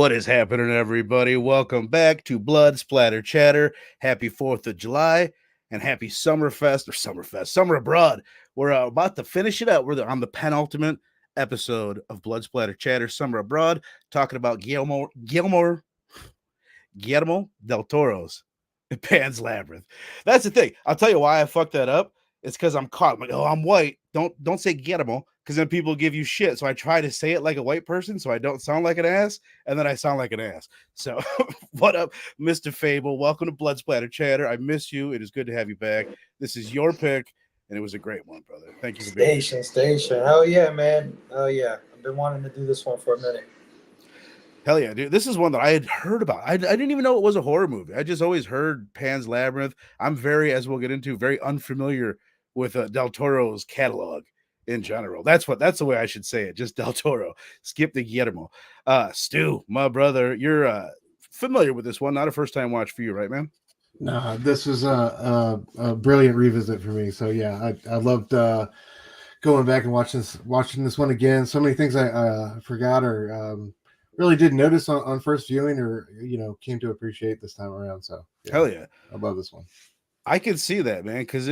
What is happening, everybody? Welcome back to Blood Splatter Chatter. Happy 4th of July and happy Summer Abroad. We're about to finish it up. We're on the penultimate episode of Blood Splatter Chatter Summer Abroad, talking about Guillermo del Toro's Pan's Labyrinth. That's the thing. I'll tell you why I fucked that up. It's because I'm caught. I'm like, oh, I'm white. Don't say Guillermo, because then people give you shit. So I try to say it like a white person, so I don't sound like an ass, and then I sound like an ass. So what up, Mr. Fable? Welcome to Blood Splatter Chatter. I miss you. It is good to have you back. This is your pick, and it was a great one, brother. Thank you for being here. Station. Hell yeah, man. Hell yeah. I've been wanting to do this one for a minute. Hell yeah, dude. This is one that I had heard about. I didn't even know it was a horror movie. I just always heard Pan's Labyrinth. I'm very, as we'll get into, very unfamiliar with Del Toro's catalog in general. That's the way I should say it. Just Del Toro. Skip the Guillermo. Stu, my brother, you're familiar with this one. Not a first time watch for you, right, man? No, this was a brilliant revisit for me. So yeah, I loved going back and watching this one again. So many things I forgot or really did notice on first viewing, or came to appreciate this time around. So yeah, hell yeah, I love this one. I can see that, man, because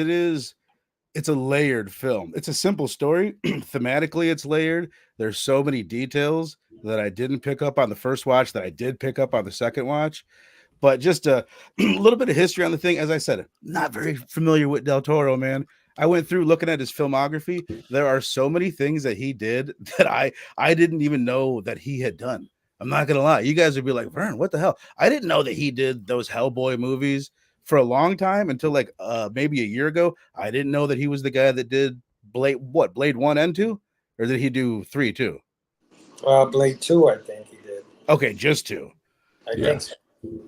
it's a layered film. It's a simple story. Thematically, it's layered. There's so many details that I didn't pick up on the first watch that I did pick up on the second watch. But just a little bit of history on the thing. As I said, not very familiar with Del Toro, man. I went through looking at his filmography. There are so many things that he did that I didn't even know that he had done. I'm not going to lie. You guys would be like, Vern, what the hell? I didn't know that he did those Hellboy movies for a long time until like maybe a year ago. I didn't know that he was the guy that did Blade 1 and 2? Or did he do 3 too? Blade 2, I think he did. Okay, just 2. I think so.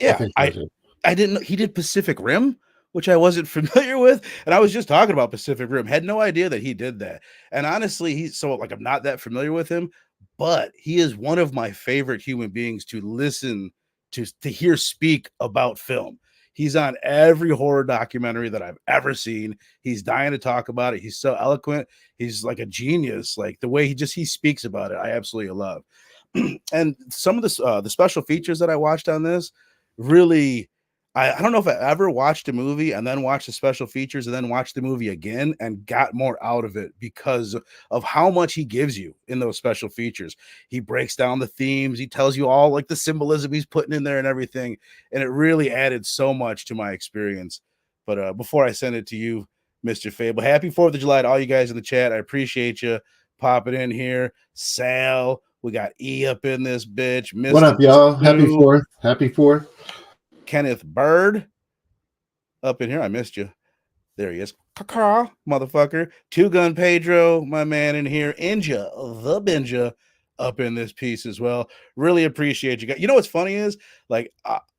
Yeah, I didn't know he did Pacific Rim, which I wasn't familiar with. And I was just talking about Pacific Rim. Had no idea that he did that. And honestly, I'm not that familiar with him, but he is one of my favorite human beings to listen to hear speak about film. He's on every horror documentary that I've ever seen. He's dying to talk about it. He's so eloquent. He's like a genius. Like the way he speaks about it, I absolutely love. And some of the special features that I watched on this really, I don't know if I ever watched a movie and then watched the special features and then watched the movie again and got more out of it because of how much he gives you in those special features. He breaks down the themes. He tells you all like the symbolism he's putting in there and everything. And it really added so much to my experience. But before I send it to you, Mr. Fable, happy 4th of July to all you guys in the chat. I appreciate you popping in here. Sal, we got E up in this bitch. Mr. What up, y'all? Happy 4th. Happy 4th. Kenneth Bird up in here. I missed you. There he is. Caw, motherfucker. Two Gun Pedro, my man in here. Inja, the Benja, up in this piece as well. Really appreciate you guys. You know what's funny is, like,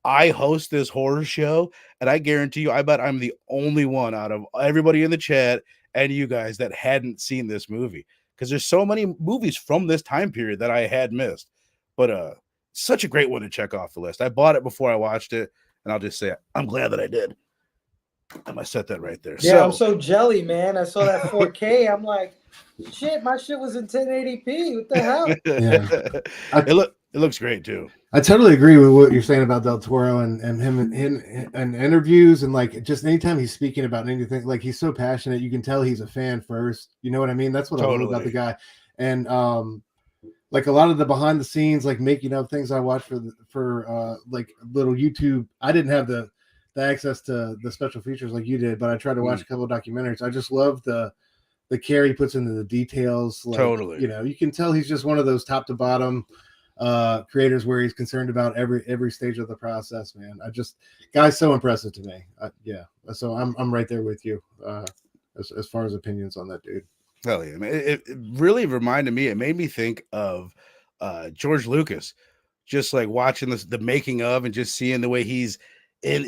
I host this horror show, and I guarantee you, I bet I'm the only one out of everybody in the chat and you guys that hadn't seen this movie. Because there's so many movies from this time period that I had missed. But such a great one to check off the list. I bought it before I watched it, and I'll just say I'm glad that I did. I'm gonna set that right there. Yeah, I'm so jelly, man. I saw that 4K. I'm like, shit, my shit was in 1080p. What the hell? Yeah. It looks great too. I totally agree with what you're saying about Del Toro and him and interviews, and like just anytime he's speaking about anything, like he's so passionate. You can tell he's a fan first. You know what I mean? That's what I love about the guy. And like a lot of the behind the scenes, like making of things I watch for like little YouTube. I didn't have the access to the special features like you did, but I tried to watch a couple of documentaries. I just love the care he puts into the details. Like, totally. You can tell he's just one of those top to bottom creators where he's concerned about every stage of the process, man. Guy's so impressive to me. Yeah. So I'm right there with you as far as opinions on that dude. Hell yeah, man. It really reminded me, it made me think of George Lucas, just like watching the making of and just seeing the way he's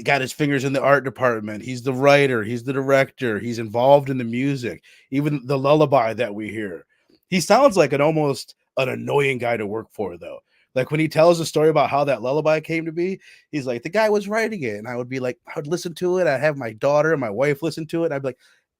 got his fingers in the art department. He's the writer, he's the director, he's involved in the music, even the lullaby that we hear. He sounds like almost an annoying guy to work for, though. Like when he tells a story about how that lullaby came to be, he's like, the guy was writing it. And I would be like, I would listen to it. I'd have my daughter and my wife listen to it. And I'd be like,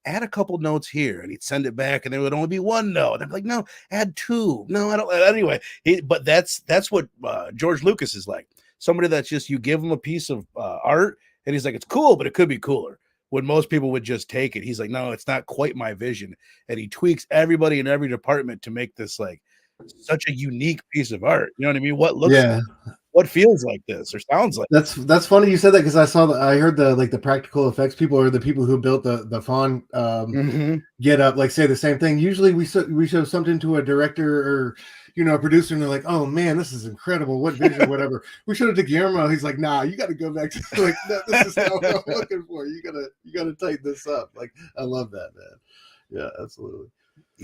add a couple notes here, and he'd send it back, and there would only be one note. And I'm like, no, add two. No, I don't. Anyway, but that's what George Lucas is like. Somebody that's just, you give him a piece of art, and he's like, it's cool, but it could be cooler. When most people would just take it, he's like, no, it's not quite my vision, and he tweaks everybody in every department to make this like such a unique piece of art. You know what I mean? What looks, what feels like this or sounds like. That's funny you said that, because I heard the practical effects people, or the people who built the Fawn get up, like say the same thing. Usually we show something to a director or a producer, and they're like, oh man, this is incredible, what vision, whatever. We showed it to Guillermo, he's like, nah, you got to go back to like, no, this is not what I'm looking for. You gotta tighten this up. Like, I love that, man. Yeah, absolutely.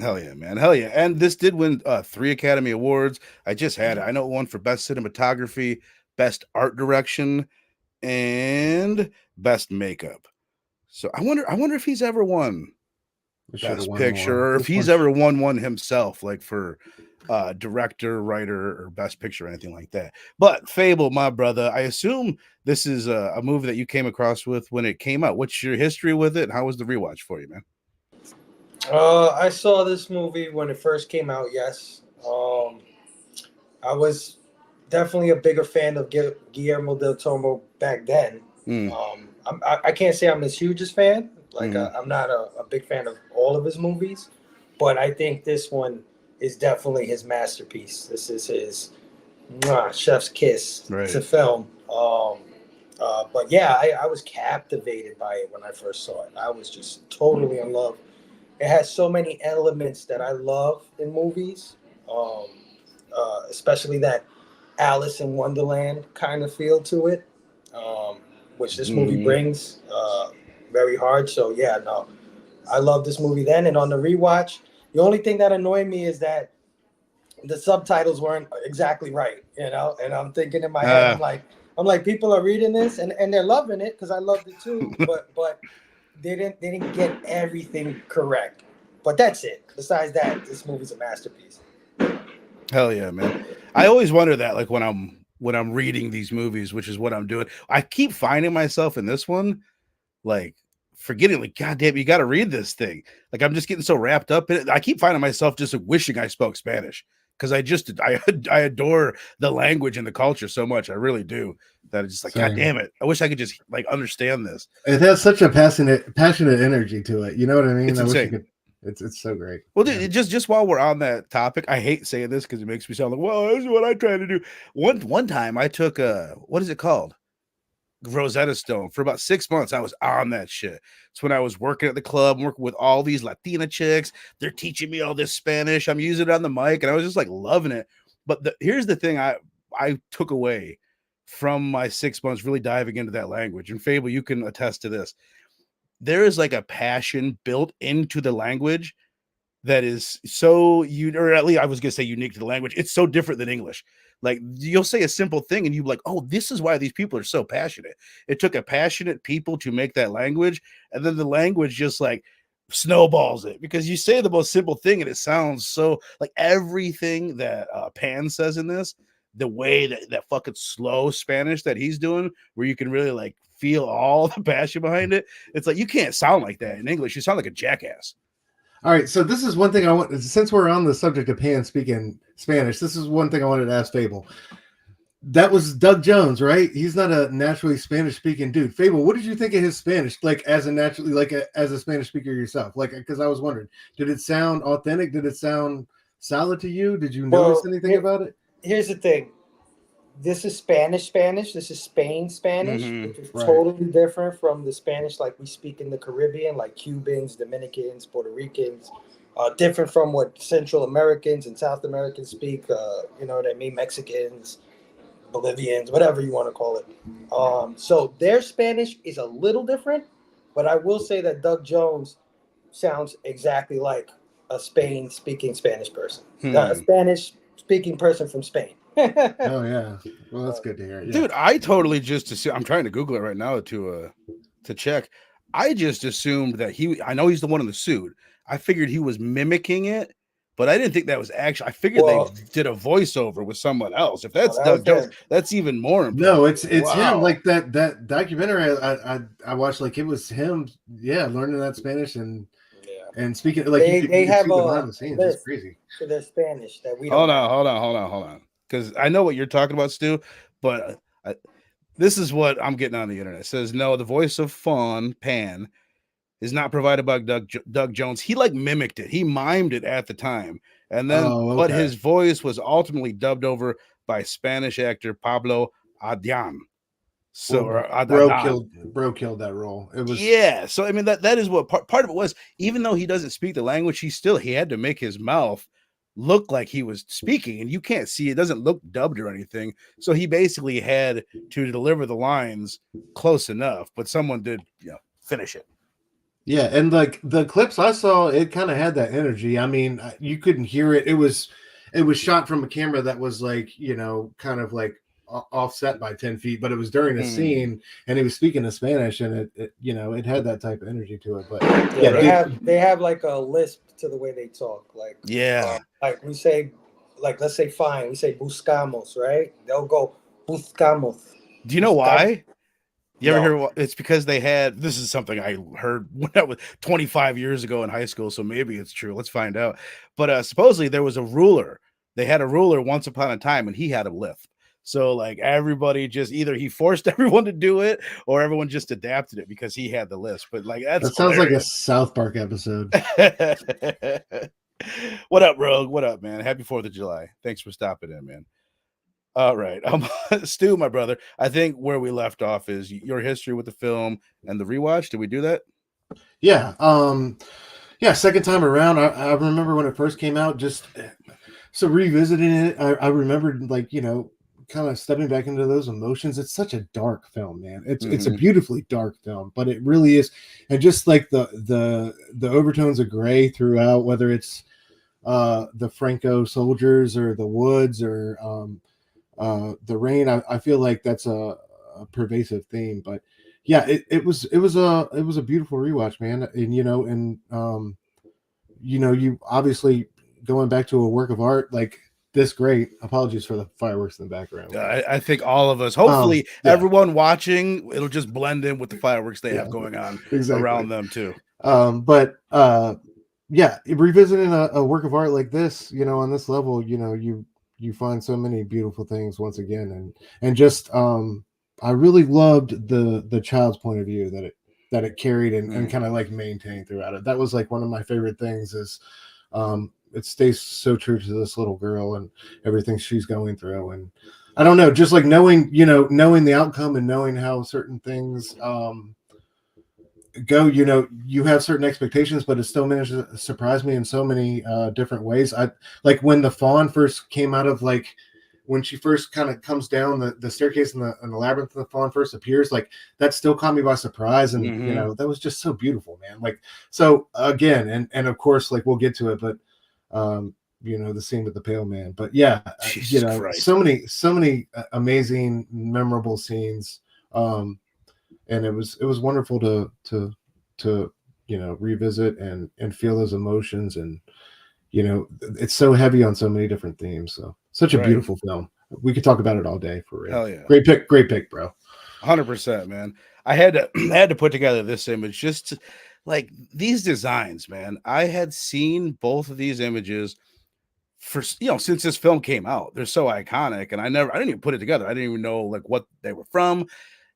Hell yeah, man. Hell yeah. And this did win 3 Academy Awards. I just had it. I know it won for Best Cinematography, Best Art Direction, and Best Makeup. So I wonder if he's ever won Best Picture, or if he's ever won one himself, like for director, writer, or Best Picture, or anything like that. But Fable, my brother, I assume this is a movie that you came across with when it came out. What's your history with it, and how was the rewatch for you, man? I saw this movie when it first came out. Yes, I was definitely a bigger fan of Guillermo del Toro back then. I can't say I'm his hugest fan. Like I'm not a big fan of all of his movies, but I think this one is definitely his masterpiece. This is his chef's kiss to film. But yeah, I was captivated by it when I first saw it. I was just totally in love. It has so many elements that I love in movies, especially that Alice in Wonderland kind of feel to it, which this movie brings very hard. So yeah, no, I love this movie then. And on the rewatch, the only thing that annoyed me is that the subtitles weren't exactly right, and I'm thinking in my head, I'm like, people are reading this and they're loving it because I loved it too, but they didn't get everything correct. But that's it. Besides that, this movie's a masterpiece. Hell yeah, man. I always wonder that, like when I'm reading these movies, which is what I'm doing, I keep finding myself in this one, like forgetting, like, God damn, you got to read this thing. Like, I'm just getting so wrapped up in it. I keep finding myself just wishing I spoke Spanish, because I adore the language and the culture so much. I really do. That it's just like, same. God damn it, I wish I could just like understand this. It has such a passionate energy to it. You know what I mean? It's insane. Wish it's so great. Well, dude, just while we're on that topic, I hate saying this because it makes me sound like, well, this is what I try to do. One time I took what is it called? Rosetta Stone. For about 6 months, I was on that shit. It's when I was working at the club, working with all these Latina chicks. They're teaching me all this Spanish. I'm using it on the mic, and I was just like loving it. But here's the thing I took away from my 6 months really diving into that language. And Fable, you can attest to this. There is like a passion built into the language that is so or at least I was gonna say unique to the language. It's so different than English. Like, you'll say a simple thing and you're like, oh, this is why these people are so passionate. It took a passionate people to make that language, and then the language just like snowballs it, because you say the most simple thing and it sounds so like everything that Pan says in this, the way that fucking slow Spanish that he's doing, where you can really like feel all the passion behind it. It's like, you can't sound like that in English. You sound like a jackass. All right, so this is one thing I want, since we're on the subject of Pan speaking Spanish, this is one thing I wanted to ask Fable. That was Doug Jones, right? He's not a naturally Spanish speaking dude. Fable, what did you think of his Spanish? Like, as a Spanish speaker yourself? Like, because I was wondering, did it sound authentic? Did it sound solid to you? Did you notice anything about it? Here's the thing. This is Spanish. This is Spain Spanish, which is totally different from the Spanish like we speak in the Caribbean, like Cubans, Dominicans, Puerto Ricans. Different from what Central Americans and South Americans speak. You know what I mean? Mexicans, Bolivians, whatever you want to call it. So their Spanish is a little different, but I will say that Doug Jones sounds exactly like a Spain-speaking Spanish person. A Spanish-speaking person from Spain. Oh yeah, well that's good to hear. Yeah. Dude, I totally just assumed, I'm trying to Google it right now to check. I just assumed that I know he's the one in the suit. I figured he was mimicking it but I didn't think that was actually. I figured they did a voiceover with someone else. If that's Doug Jones, that's even more impressive. No, it's him. Like that documentary I watched, like it was him, learning that Spanish and speaking. Like they have a behind the scenes. It's crazy. So they're Spanish that we don't. Hold on. Because I know what you're talking about, Stu, but this is what I'm getting on the internet. It says no, the voice of Pan is not provided by Doug Jones. He like mimicked it. He mimed it at the time. And then but his voice was ultimately dubbed over by Spanish actor Pablo Adian. So bro killed that role. It was So I mean that is what part of it was. Even though he doesn't speak the language, he had to make his mouth look like he was speaking, and you can't see it doesn't look dubbed or anything. So he basically had to deliver the lines close enough, but someone did finish it. Yeah, and like the clips I saw, it kind of had that energy. I mean, you couldn't hear it. It was shot from a camera that was like, kind of like offset by 10 feet, but it was during a scene and he was speaking in Spanish, and it had that type of energy to it. But they have like a lisp to the way they talk. Like like we say, like let's say fine, we say buscamos, right? They'll go buscamos. Do you know why? You ever hear? It's because they had. This is something I heard when I was 25 years ago in high school, so maybe it's true. Let's find out. But supposedly there was a ruler. They had a ruler once upon a time, and he had a lisp. So like everybody just either he forced everyone to do it, or everyone just adapted it because he had the lisp. But like that sounds like a South Park episode. What up, Rogue? What up, man? Happy 4th of July. Thanks for stopping in, man. All right. Stu, my brother, I think where we left off is your history with the film and the rewatch. Did we do that? Yeah. Second time around. I remember when it first came out, just so revisiting it, I remembered like, kind of stepping back into those emotions. It's such a dark film, man. It's a beautifully dark film, but it really is. And just like the overtones of gray throughout, whether it's the Franco soldiers or the woods or the rain, I feel like that's a pervasive theme. But yeah, it was a beautiful rewatch, man. And you obviously going back to a work of art like this great. Apologies for the fireworks in the background. I think all of us, hopefully everyone watching, it'll just blend in with the fireworks they have going on around them too. But revisiting a work of art like this, on this level, you find so many beautiful things once again, and just I really loved the child's point of view that it carried and kind of like maintained throughout it. That was like one of my favorite things is it stays so true to this little girl and everything she's going through. And I don't know, just like knowing the outcome and knowing how certain things go, you have certain expectations, but it still managed to surprise me in so many different ways. I like when the fawn first came out of like when she first kind of comes down the staircase in the labyrinth, and the fawn first appears, like that still caught me by surprise. And that was just so beautiful, man. Like, so again, and of course, like we'll get to it, but the scene with the pale man. But yeah, so many amazing, memorable scenes. And it was wonderful to revisit and feel those emotions. And it's so heavy on so many different themes. So such a beautiful film. We could talk about it all day, for real. Hell yeah. Great pick, bro. 100%, man. I had to put together this image just to, like these designs, man. I had seen both of these images for since this film came out. They're so iconic, and I didn't even put it together. I didn't even know like what they were from.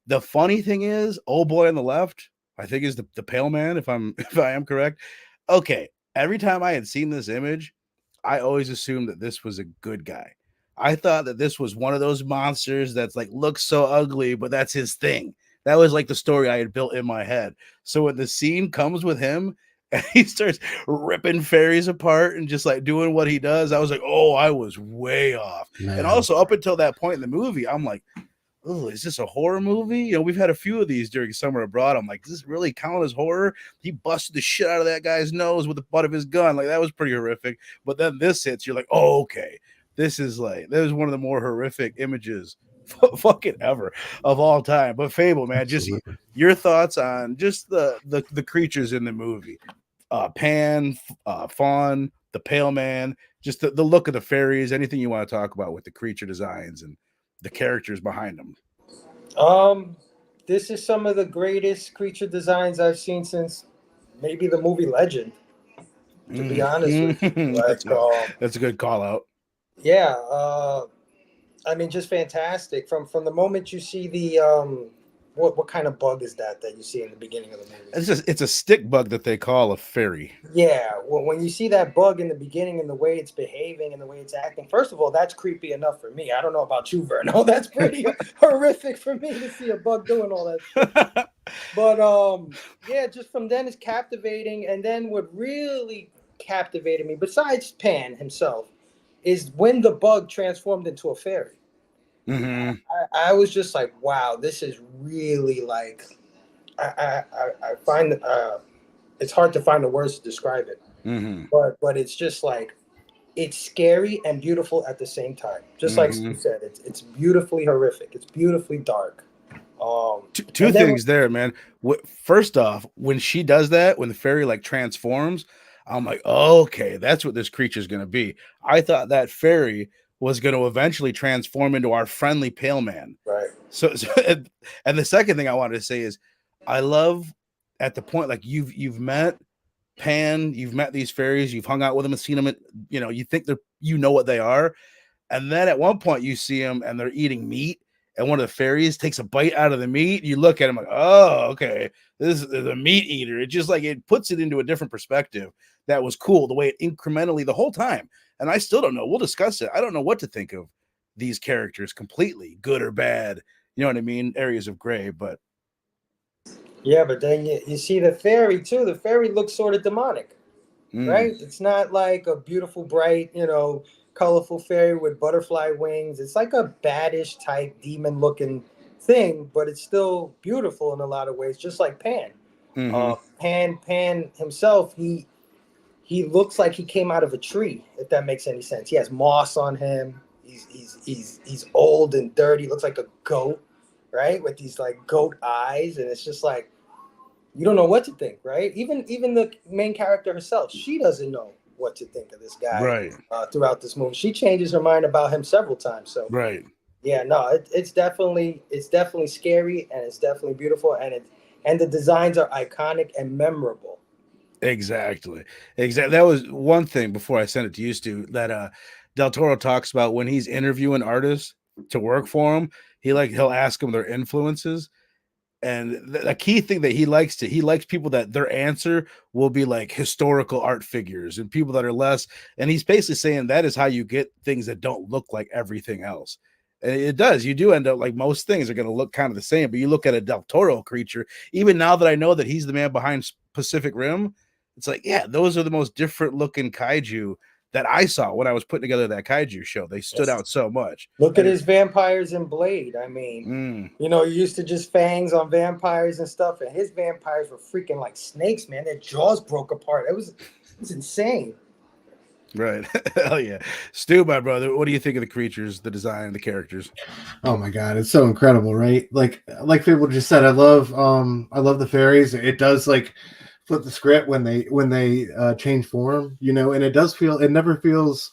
The funny thing is, old boy on the left, I think is the pale man, if I am correct. Okay, every time I had seen this image, I always assumed that this was a good guy. I thought that this was one of those monsters that's like looks so ugly, but that's his thing. That was like the story I had built in my head. So when the scene comes with him and he starts ripping fairies apart and just like doing what he does, I was like, oh, I was way off. Man. And also up until that point in the movie, I'm like, oh, is this a horror movie? We've had a few of these during Summer Abroad. I'm like, does this really count as horror? He busted the shit out of that guy's nose with the butt of his gun. Like, that was pretty horrific. But then this hits, you're like, oh, okay. This is one of the more horrific images fucking ever of all time. But Fable, man, just your thoughts on just the creatures in the movie. Pan, Fawn, the pale man, just the look of the fairies, anything you want to talk about with the creature designs and the characters behind them. This is some of the greatest creature designs I've seen since maybe the movie Legend, to be honest with you. Like, that's a good call out. Yeah, I mean, just fantastic. From the moment you see the what kind of bug is that you see in the beginning of the movie? It's a stick bug that they call a fairy. Yeah, well, when you see that bug in the beginning and the way it's behaving and the way it's acting, first of all, that's creepy enough for me. I don't know about you, Verno. That's pretty horrific for me to see a bug doing all that shit. But yeah, just from then it's captivating. And then what really captivated me, besides Pan himself, is when the bug transformed into a fairy. Mm-hmm. I was just like, wow, this is really like, I find it's hard to find the words to describe it. Mm-hmm. But it's just like, it's scary and beautiful at the same time. Just like you said, it's beautifully horrific. It's beautifully dark. Two things there, man. First off, when she does that, when the fairy like transforms, I'm like, oh, okay, that's what this creature is going to be. I thought that fairy was going to eventually transform into our friendly pale man. Right. So and the second thing I wanted to say is, I love at the point, like you've met Pan, you've met these fairies, you've hung out with them and seen them, you think you know what they are. And then at one point you see them and they're eating meat, and one of the fairies takes a bite out of the meat. You look at him like, oh, okay, this is the meat eater. It just like, it puts it into a different perspective. That was cool, the way it incrementally the whole time. And I still don't know. We'll discuss it. I don't know what to think of these characters completely, good or bad. You know what I mean? Areas of gray, but. Yeah, but then you see the fairy too. The fairy looks sort of demonic, right? It's not like a beautiful, bright, colorful fairy with butterfly wings. It's like a baddish type demon looking thing, but it's still beautiful in a lot of ways, just like Pan. Pan himself, he looks like he came out of a tree, if that makes any sense. He has moss on him. He's old and dirty. Looks like a goat, right? With these like goat eyes, and it's just like, you don't know what to think, right? Even the main character herself, she doesn't know what to think of this guy. Right. Throughout this movie, she changes her mind about him several times. So right. Yeah, no, it's definitely scary, and it's definitely beautiful, and the designs are iconic and memorable. Exactly. That was one thing before I sent it to you, Stu, that Del Toro talks about when he's interviewing artists to work for him. He'll ask them their influences. And the key thing that he likes people that their answer will be like historical art figures, and people that are less. And he's basically saying that is how you get things that don't look like everything else. And it does. You do end up like most things are going to look kind of the same, but you look at a Del Toro creature, even now that I know that he's the man behind Pacific Rim, it's like, yeah, those are the most different looking kaiju that I saw when I was putting together that kaiju show. They stood out so much. Look at his vampires in Blade. I mean, you used to just fangs on vampires and stuff, and his vampires were freaking like snakes, man. Their jaws broke apart. It was insane. Right. Hell yeah. Stu, my brother, what do you think of the creatures, the design, the characters? Oh my god, it's so incredible, right? Like Fable just said, I love the fairies. It does like flip the script when they change form, and it never feels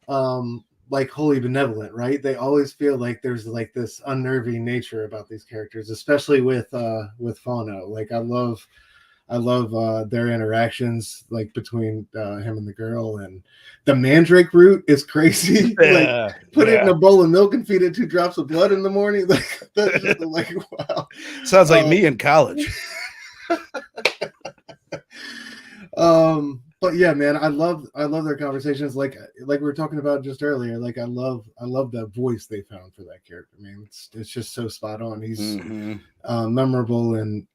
like wholly benevolent, right? They always feel like there's like this unnerving nature about these characters, especially with Fauno. Like I love their interactions, like between him and the girl, and the mandrake root is crazy. Like put it in a bowl of milk and feed it 2 drops of blood in the morning. Like that's just like, wow. Sounds like me in college. But yeah, man, I love their conversations. Like we were talking about just earlier. Like I love the voice they found for that character. I mean, it's just so spot on. He's memorable, and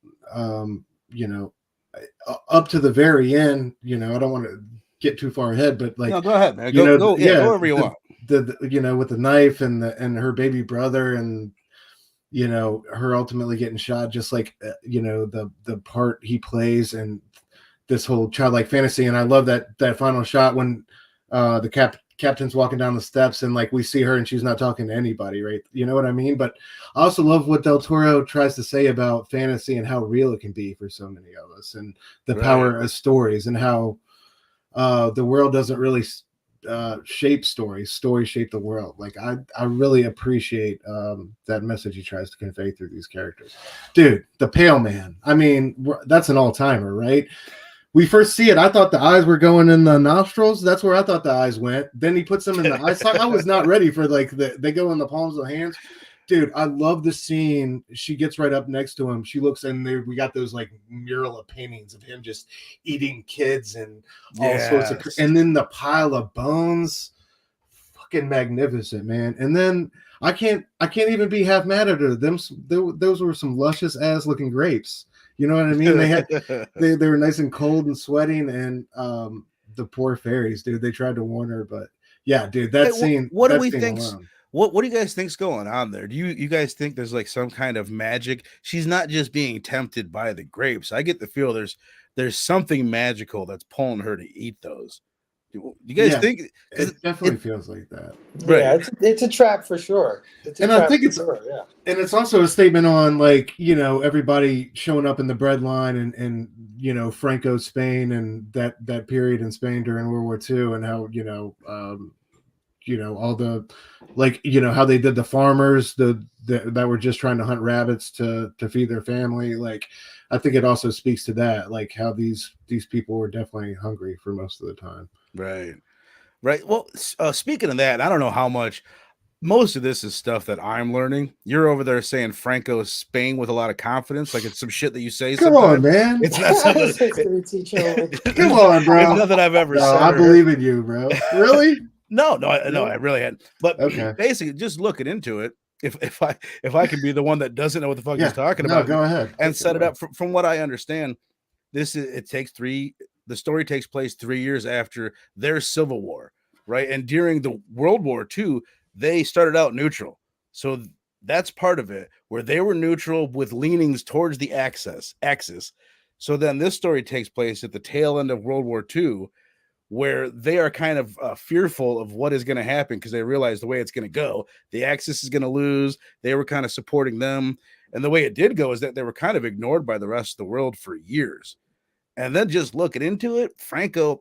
up to the very end. I don't want to get too far ahead, but like, no, go ahead, man. Go wherever you want. With the knife and her baby brother, and her ultimately getting shot, just like the part he plays, and this whole childlike fantasy. And I love that final shot when the captain's walking down the steps, and like we see her and she's not talking to anybody, right? You know what I mean? But I also love what Del Toro tries to say about fantasy and how real it can be for so many of us, and the power of stories, and how the world doesn't really shape stories shape the world. Like I really appreciate that message he tries to convey through these characters. Dude, the Pale Man, I mean, that's an all-timer, right? We first see it, I thought the eyes were going in the nostrils. That's where I thought the eyes went. Then he puts them in the eyes. I was not ready for like they go in the palms of the hands. Dude, I love the scene. She gets right up next to him. She looks in there. We got those like mural of paintings of him just eating kids and all sorts of. And then the pile of bones, fucking magnificent, man. And then I can't even be half mad at her. Those were some luscious ass looking grapes. You know what I mean? They were nice and cold and sweating, and the poor fairies, dude. They tried to warn her, but yeah, dude, that scene. What do that we scene think? Alone. What do you guys think's going on there? Do you guys think there's like some kind of magic? She's not just being tempted by the grapes. I get the feel there's something magical that's pulling her to eat those. Do you guys think? It definitely feels like that. Right. Yeah, it's a trap for sure. I think and it's also a statement on like, you know, everybody showing up in the breadline and you know, Franco Spain and that period in Spain during World War II, and how, you know, all the, like, you know, how they did the farmers that were just trying to hunt rabbits to feed their family. Like, I think it also speaks to that, like how these people were definitely hungry for most of the time. Right. Well, speaking of that, I don't know how much. Most of this is stuff that I'm learning. You're over there saying Franco Spain with a lot of confidence, like it's some shit that you say. Come on, man! It's not something. Come on, bro. It's nothing I've ever said. I believe in you, bro. Really? No, I really hadn't. But basically, just looking into it, if I can be the one that doesn't know what the fuck he's talking about, go ahead and set it up. From what I understand, the story takes place 3 years after their civil war, right? And during the World War II, they started out neutral. So that's part of it, where they were neutral with leanings towards the axis. So then this story takes place at the tail end of World War II, where they are kind of fearful of what is going to happen because they realize the way it's going to go, the Axis is going to lose. They were kind of supporting them. And the way it did go is that they were kind of ignored by the rest of the world for years. And then just looking into it,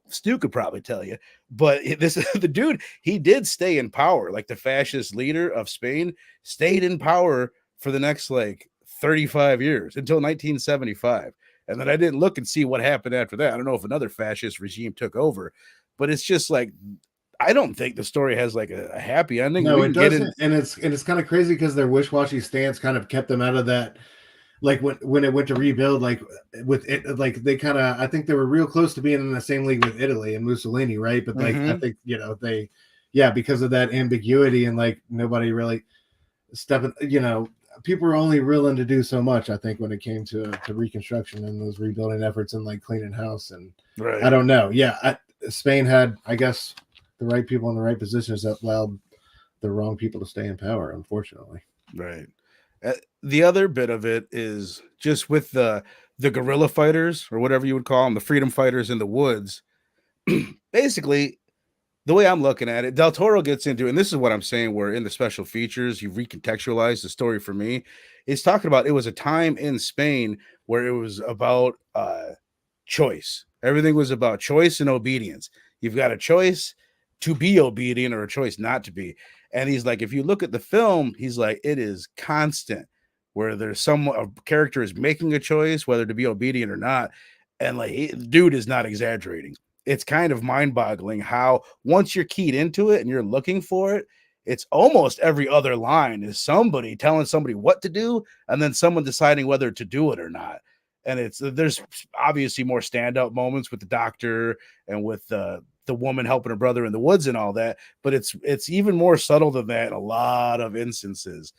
Stu could probably tell you, but the dude, he did stay in power. Like the fascist leader of Spain stayed in power for the next like 35 years until 1975. And then I didn't look and see what happened after that. I don't know if another fascist regime took over, but it's just like, I don't think the story has like a happy ending. No, it doesn't. And it's kind of crazy because their wish-washy stance kind of kept them out of that. Like when it went to rebuild, like with it, like they kind of, I think they were real close to being in the same league with Italy and Mussolini, right? But like I think, you know, because of that ambiguity and like nobody really stepping, you know, people were only willing to do so much, I think, when it came to reconstruction and those rebuilding efforts and like cleaning house. And I don't know. Yeah, Spain had, I guess, the right people in the right positions that allowed the wrong people to stay in power, unfortunately. Right. The other bit of it is just with the guerrilla fighters, or whatever you would call them, the freedom fighters in the woods. Basically, the way I'm looking at it, Del Toro gets into, and this is what I'm saying, where in the special features, you recontextualize the story for me. It's talking about, it was a time in Spain where it was about choice. Everything was about choice and obedience. You've got a choice to be obedient or a choice not to be. And he's like, if you look at the film, he's like, it is constant, where there's a character is making a choice, whether to be obedient or not. And like, dude is not exaggerating. It's kind of mind-boggling how once you're keyed into it and you're looking for it, it's almost every other line is somebody telling somebody what to do and then someone deciding whether to do it or not. And there's obviously more standout moments with the doctor and with the woman helping her brother in the woods and all that, but it's even more subtle than that in a lot of instances.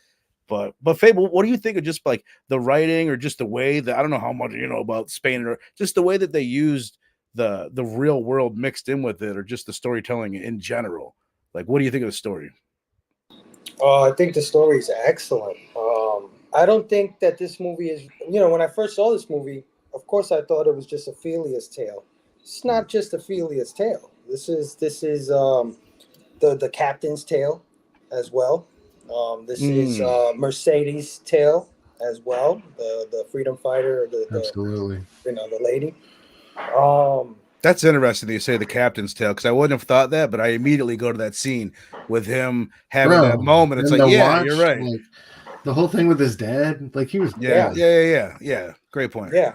But Fable, what do you think of just like the writing, or just the way that, I don't know how much you know about Spain, or just the way that they used the real world mixed in with it, or just the storytelling in general? Like, what do you think of the story? I think the story is excellent. I don't think that this movie is, when I first saw this movie, of course I thought it was just a Felia's tale. It's not just a Felia's tale. This is the captain's tale as well. This is Mercedes' tale as well. The freedom fighter, absolutely, the lady. That's interesting that you say the captain's tale, because I wouldn't have thought that, but I immediately go to that scene with him having that moment. It's and like, the yeah, watch, you're right. like the whole thing with his dad, like he was Yeah. Great point. Yeah.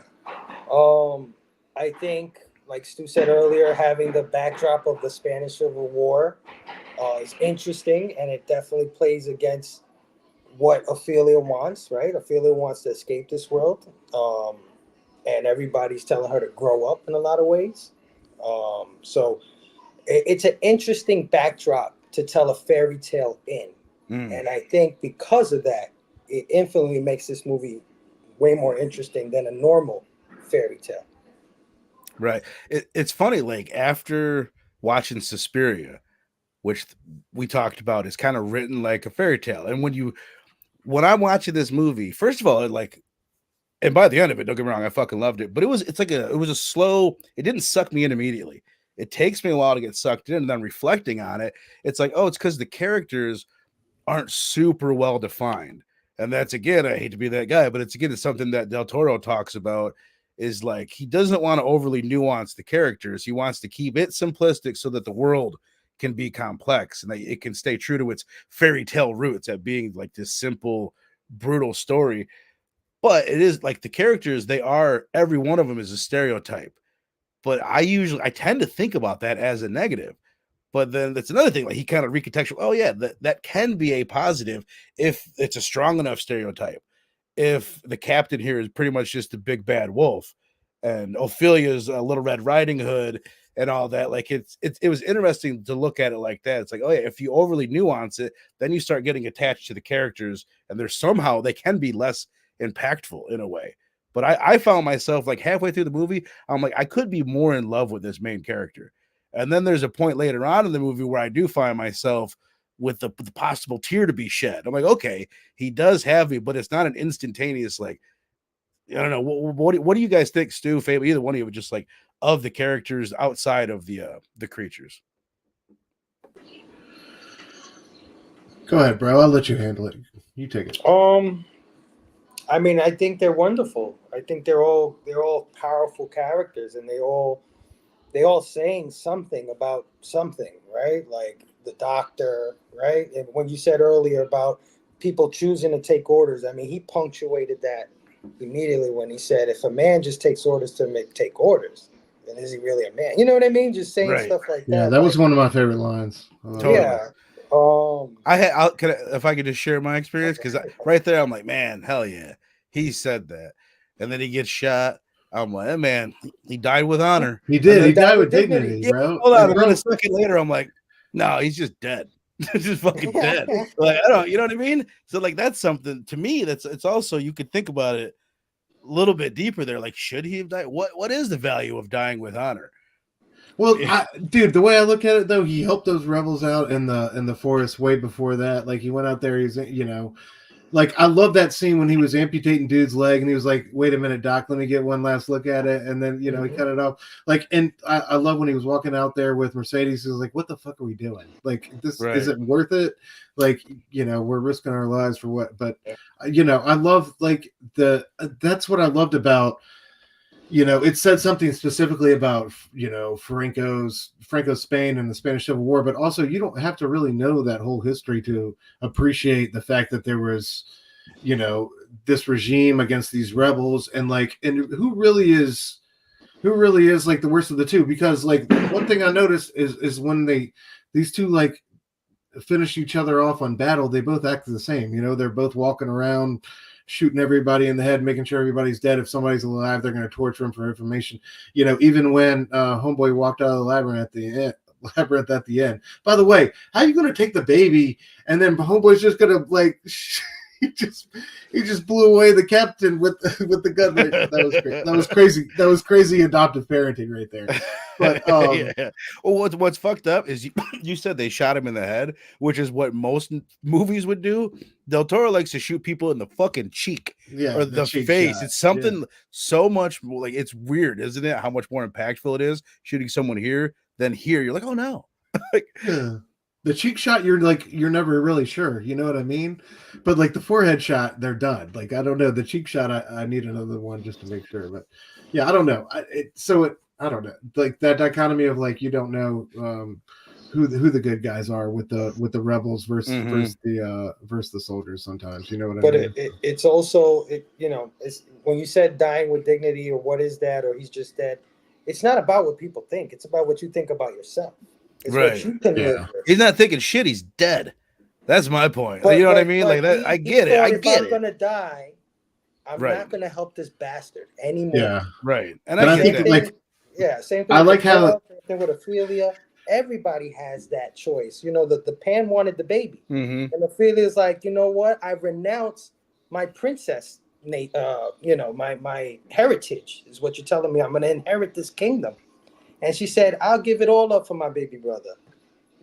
I think, like Stu said earlier, having the backdrop of the Spanish Civil War is interesting, and it definitely plays against what Ophelia wants. Right? Ophelia wants to escape this world, and everybody's telling her to grow up in a lot of ways. So it's an interesting backdrop to tell a fairy tale in, and I think because of that, it infinitely makes this movie way more interesting than a normal fairy tale. Right. It's funny, like after watching Suspiria, which we talked about, is kind of written like a fairy tale. And when I'm watching this movie, first of all, and by the end of it, don't get me wrong, I fucking loved it. But it was a slow, it didn't suck me in immediately. It takes me a while to get sucked in, and then reflecting on it, it's like, oh, it's because the characters aren't super well defined. And that's, again, I hate to be that guy, but it's something that Del Toro talks about, is like he doesn't want to overly nuance the characters. He wants to keep it simplistic so that the world can be complex and that it can stay true to its fairy tale roots at being like this simple, brutal story. But it is like the characters, every one of them is a stereotype. But I tend to think about that as a negative. But then that's another thing. Like he kind of recontextual. Oh yeah, that can be a positive if it's a strong enough stereotype. If the captain here is pretty much just a big bad wolf, and Ophelia's a Little Red Riding Hood and all that, like it was interesting to look at it like that. It's like, oh yeah, if you overly nuance it, then you start getting attached to the characters, and they can be less impactful in a way. But I found myself like halfway through the movie, I'm like, I could be more in love with this main character. And then there's a point later on in the movie where I do find myself with the possible tear to be shed. I'm like, okay, he does have me, but it's not an instantaneous, like, I don't know. What do you guys think, Stu, Fable, either one of you, just like of the characters outside of the creatures? Go ahead, bro. I'll let you handle it. You take it. I mean, I think they're wonderful. I think they're all powerful characters, and they all saying something about something, right? Like the doctor, right? And when you said earlier about people choosing to take orders, I mean, he punctuated that immediately when he said, if a man just takes orders to take orders, then is he really a man? You know what I mean? Just saying stuff like that. Yeah, that was one of my favorite lines. Totally. Yeah. If I could just share my experience, because right there I'm like, man, hell yeah, he said that, and then he gets shot. I'm like, hey, man, he died with honor. He did. He died with dignity, bro. Hold on, and then a second later, I'm like, no, he's just dead. Just fucking dead. Like, I don't, you know what I mean? So like, that's something to me. It's also, you could think about it a little bit deeper there. Like, should he have died? What is the value of dying with honor? Well, dude, the way I look at it though, he helped those rebels out in the forest way before that. Like he went out there, he's like I love that scene when he was amputating dude's leg and he was like, "Wait a minute, Doc, let me get one last look at it," and then he cut it off. Like, and I love when he was walking out there with Mercedes. He was like, "What the fuck are we doing? Like, this isn't worth it. Like, we're risking our lives for what?" But I love like that's what I loved about. It said something specifically about, Franco's Spain and the Spanish Civil War, but also you don't have to really know that whole history to appreciate the fact that there was, this regime against these rebels and who really is like the worst of the two, because like one thing I noticed is when these two like finish each other off on battle, they both act the same. They're both walking around shooting everybody in the head, making sure everybody's dead. If somebody's alive, they're going to torture him for information. Even when homeboy walked out of the labyrinth at the end. By the way, how are you going to take the baby and then homeboy's just going to like he just blew away the captain with the gun. That was great. That was crazy. That was crazy adoptive parenting right there. But yeah. Well, what's fucked up is you said they shot him in the head, which is what most movies would do. Del Toro likes to shoot people in the fucking cheek or the face. Shot. It's something so much like, it's weird, isn't it? How much more impactful it is shooting someone here than here. You're like, oh no. Like, yeah. The cheek shot, you're never really sure. You know what I mean? But like the forehead shot, they're done. Like, I don't know. The cheek shot, I need another one just to make sure. But yeah, I don't know. I don't know, like that dichotomy of like you don't know who the good guys are with the rebels versus the soldiers. Sometimes, you know what I But mean? it's also it's when you said dying with dignity or what is that or he's just dead. It's not about what people think. It's about what you think about yourself. It's what Right. you can live Yeah. with. He's not thinking shit. He's dead. That's my point. You But know what I mean? Like that. I he get it. thought I if get I'm it. gonna die, I'm Right. not gonna help this bastard anymore. Yeah. Right. And But I I get think that. like Same thing I with like the how girl, same thing with Ophelia. Everybody has that choice. The Pan wanted the baby. Mm-hmm. And Ophelia's like, you know what? I renounce my princess, my heritage is what you're telling me. I'm going to inherit this kingdom. And she said, I'll give it all up for my baby brother.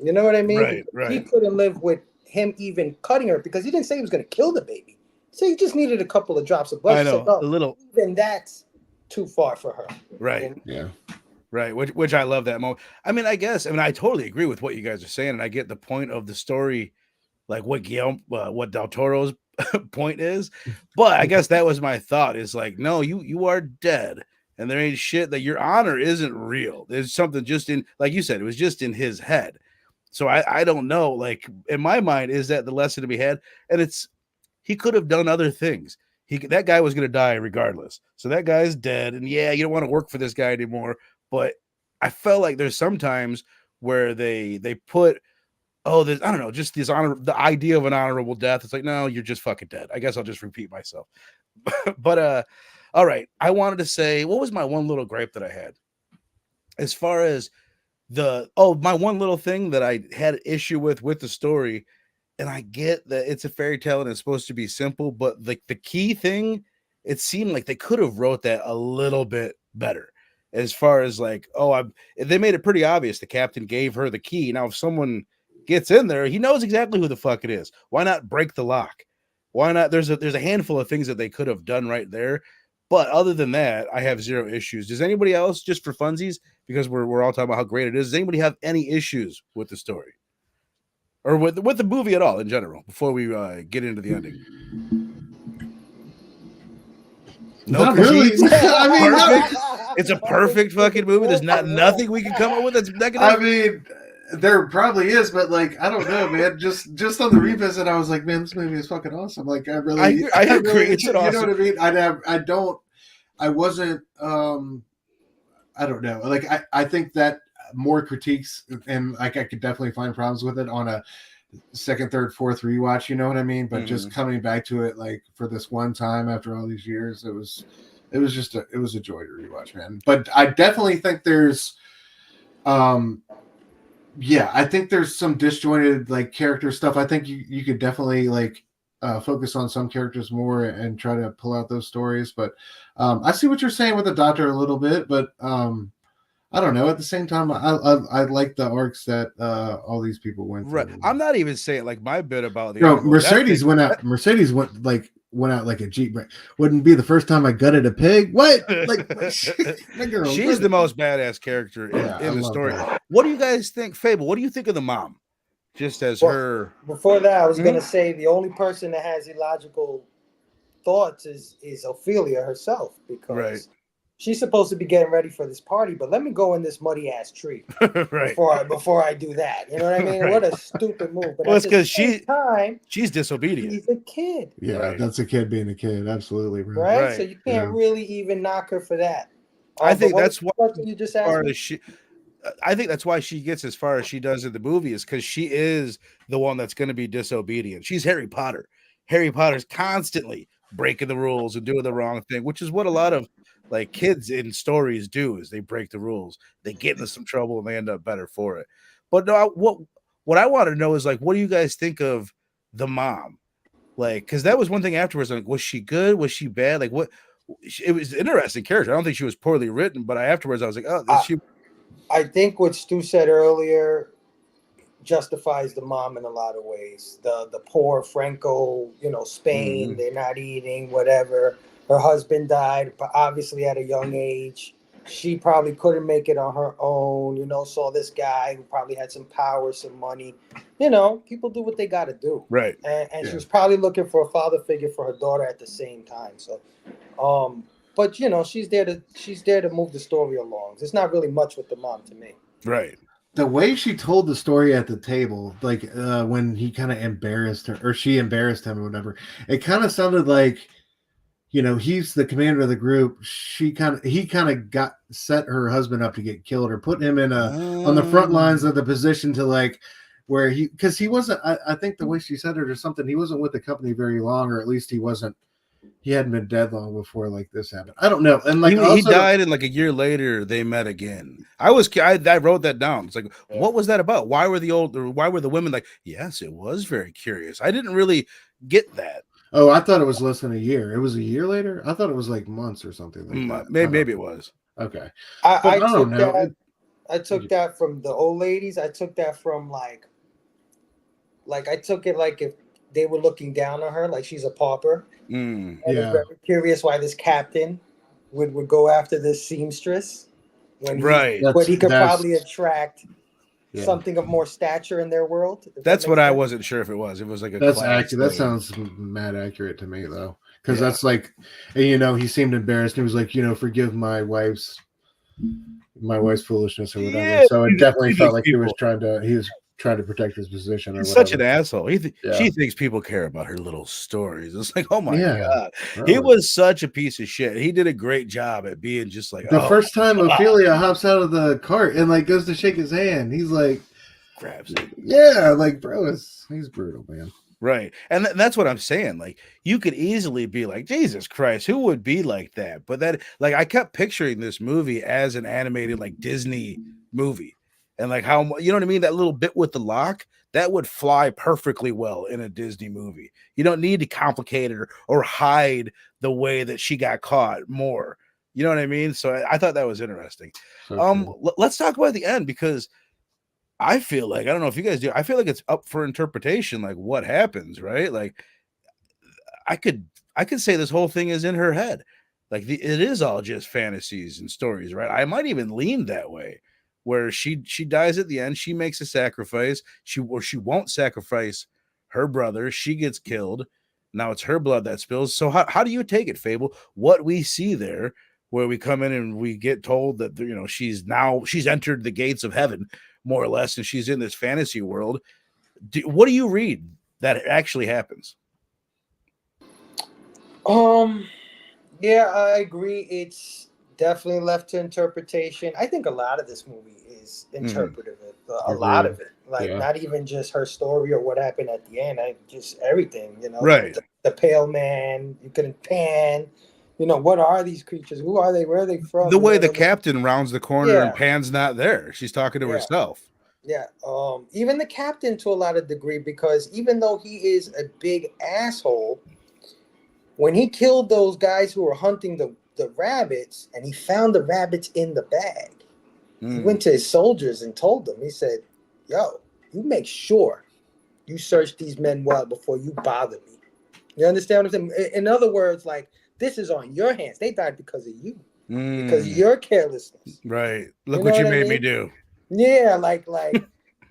You know what I mean? Right. Because he Right. couldn't live with him even cutting her because he didn't say he was going to kill the baby. So he just needed a couple of drops of blood. I She said, know. oh, A little. even that's too far for her. Right. yeah. Right. Which I love that moment. I mean, I totally agree with what you guys are saying, and I get the point of the story, like what what Del Toro's point is. But I guess that was my thought. Is like, no, you are dead, and there ain't shit that your honor isn't real. There's something just in, like you said, it was just in his head. So I don't know. Like in my mind, is that the lesson to be had? And it's he could have done other things. That guy was going to die regardless. So that guy's dead, and yeah, you don't want to work for this guy anymore. But I felt like there's sometimes where they put I don't know, just the idea of an honorable death. It's like, no, you're just fucking dead. I guess I'll just repeat myself. But all right. I wanted to say, what was my one little gripe that I had? As far as my one little thing that I had issue with the story, and I get that it's a fairy tale and it's supposed to be simple, but the key thing, it seemed like they could have wrote that a little bit better. As far as like, they made it pretty obvious the captain gave her the key. Now, if someone gets in there, he knows exactly who the fuck it is. Why not break the lock? Why not? There's a handful of things that they could have done right there. But other than that, I have zero issues. Does anybody else, just for funsies, because we're all talking about how great it is, does anybody have any issues with the story? Or with the movie at all in general before we get into the ending? No, Not really. I mean, perfect. It's a perfect fucking movie. There's nothing we can come up with that's negative. I mean, there probably is, but like I don't know, man. Just on the revisit, I was like, man, this movie is fucking awesome. Like I agree. It's you awesome. know what I mean? I wasn't. I don't know. Like I think that more critiques, and like I could definitely find problems with it on a second, third, fourth rewatch. You know what I mean? But just coming back to it, like for this one time after all these years, it was a joy to rewatch, man. But I definitely think there's, I think there's some disjointed like character stuff. I think you could definitely like focus on some characters more and try to pull out those stories. But I see what you're saying with the Doctor a little bit, but I don't know. At the same time, I like the arcs that all these people went through. Right. I'm not even saying like my bit about the Mercedes went out like a Jeep. Wouldn't be the first time I gutted a pig. What? Like she's the most badass character in the story. That. What do you guys think, Fable? What do you think of the mom? Just as her. Before that, I was gonna say the only person that has illogical thoughts is Ophelia herself, because she's supposed to be getting ready for this party, but let me go in this muddy ass tree before I do that. You know what I mean? What a stupid move. But it's because she's disobedient. She's a kid. Yeah, that's a kid being a kid. Absolutely, right. So you can't really even knock her for that. I think that's why you just asked me. I think that's why she gets as far as she does in the movie, is because she is the one that's going to be disobedient. She's Harry Potter. Harry Potter's constantly breaking the rules and doing the wrong thing, which is what a lot of like kids in stories do, is they break the rules. They get into some trouble and they end up better for it. But no, what I want to know is like, what do you guys think of the mom? Like, because that was one thing afterwards. Like, was she good? Was she bad? Like, what? It was an interesting character. I don't think she was poorly written, but afterwards I was like, she. I think what Stu said earlier justifies the mom in a lot of ways. The poor Franco, Spain, they're not eating, whatever. Her husband died, obviously at a young age. She probably couldn't make it on her own, saw this guy who probably had some power, some money. People do what they got to do. Right. And she was probably looking for a father figure for her daughter at the same time. So, but you know, she's there to move the story along. There's not really much with the mom to me. Right. The way she told the story at the table, like when he kind of embarrassed her, or she embarrassed him, or whatever, it kind of sounded like, you know, he's the commander of the group. He kind of got set her husband up to get killed, or put him in on the front lines of the position to like where because he wasn't. I think the way she said it or something, he wasn't with the company very long, or at least he wasn't. He hadn't been dead long before like this happened. I don't know. And like he died, and like a year later they met again. I wrote that down. It's like, what was that about? Why were the women like, yes, it was very curious. I didn't really get that. Oh, I thought it was less than a year. It was a year later? I thought it was like months or something like that. Maybe it was. Okay. I don't know. I took that from the old ladies. I took that from like I took it like if they were looking down on her, like she's a pauper. And it's very curious why this captain would go after this seamstress when he could probably attract something of more stature in their world. That's what I wasn't sure if it was. It was like that sounds mad accurate to me though, because that's like, you know, he seemed embarrassed. He was like, you know, forgive my wife's foolishness or whatever. Yeah, so it definitely felt like he was trying to protect his position. He's such an asshole. She thinks people care about her little stories. It's like, oh my god, he was such a piece of shit. He did a great job at being just like the first time Ophelia hops out of the cart and like goes to shake his hand. He's like, grabs it. Yeah, like bro, he's brutal, man. Right. And that's what I'm saying. Like, you could easily be like, Jesus Christ, who would be like that? But that, like, I kept picturing this movie as an animated, like, Disney movie. And, like, how, you know what I mean? That little bit with the lock, that would fly perfectly well in a Disney movie. You don't need to complicate it or hide the way that she got caught more. You know what I mean? So I thought that was interesting. Let's talk about the end, because I feel like, I don't know if you guys do, I feel like it's up for interpretation, like what happens, right? Like I could say this whole thing is in her head. Like it is all just fantasies and stories, right? I might even lean that way, where she dies at the end, she makes a sacrifice, she won't sacrifice her brother, she gets killed. Now it's her blood that spills. So how do you take it, Fable? What we see there, where we come in and we get told that, you know, she's entered the gates of heaven, more or less, and she's in this fantasy world. What do you read that actually happens? Yeah, I agree. It's definitely left to interpretation. I think a lot of this movie is interpretive. A lot of it, like not even just her story or what happened at the end. Just everything, you know. Right. The pale man. You couldn't pan. You know, what are these creatures? Who are they? Where are they from? The way the captain rounds the corner and Pan's not there. She's talking to herself. Yeah. Even the captain to a lot of degree, because even though he is a big asshole, when he killed those guys who were hunting the rabbits, and he found the rabbits in the bag, he went to his soldiers and told them, he said, yo, you make sure you search these men well before you bother me. You understand what I'm saying? In other words, like, this is on your hands. They died because of you, because of your carelessness. Right. Look what you made me do. Yeah, like I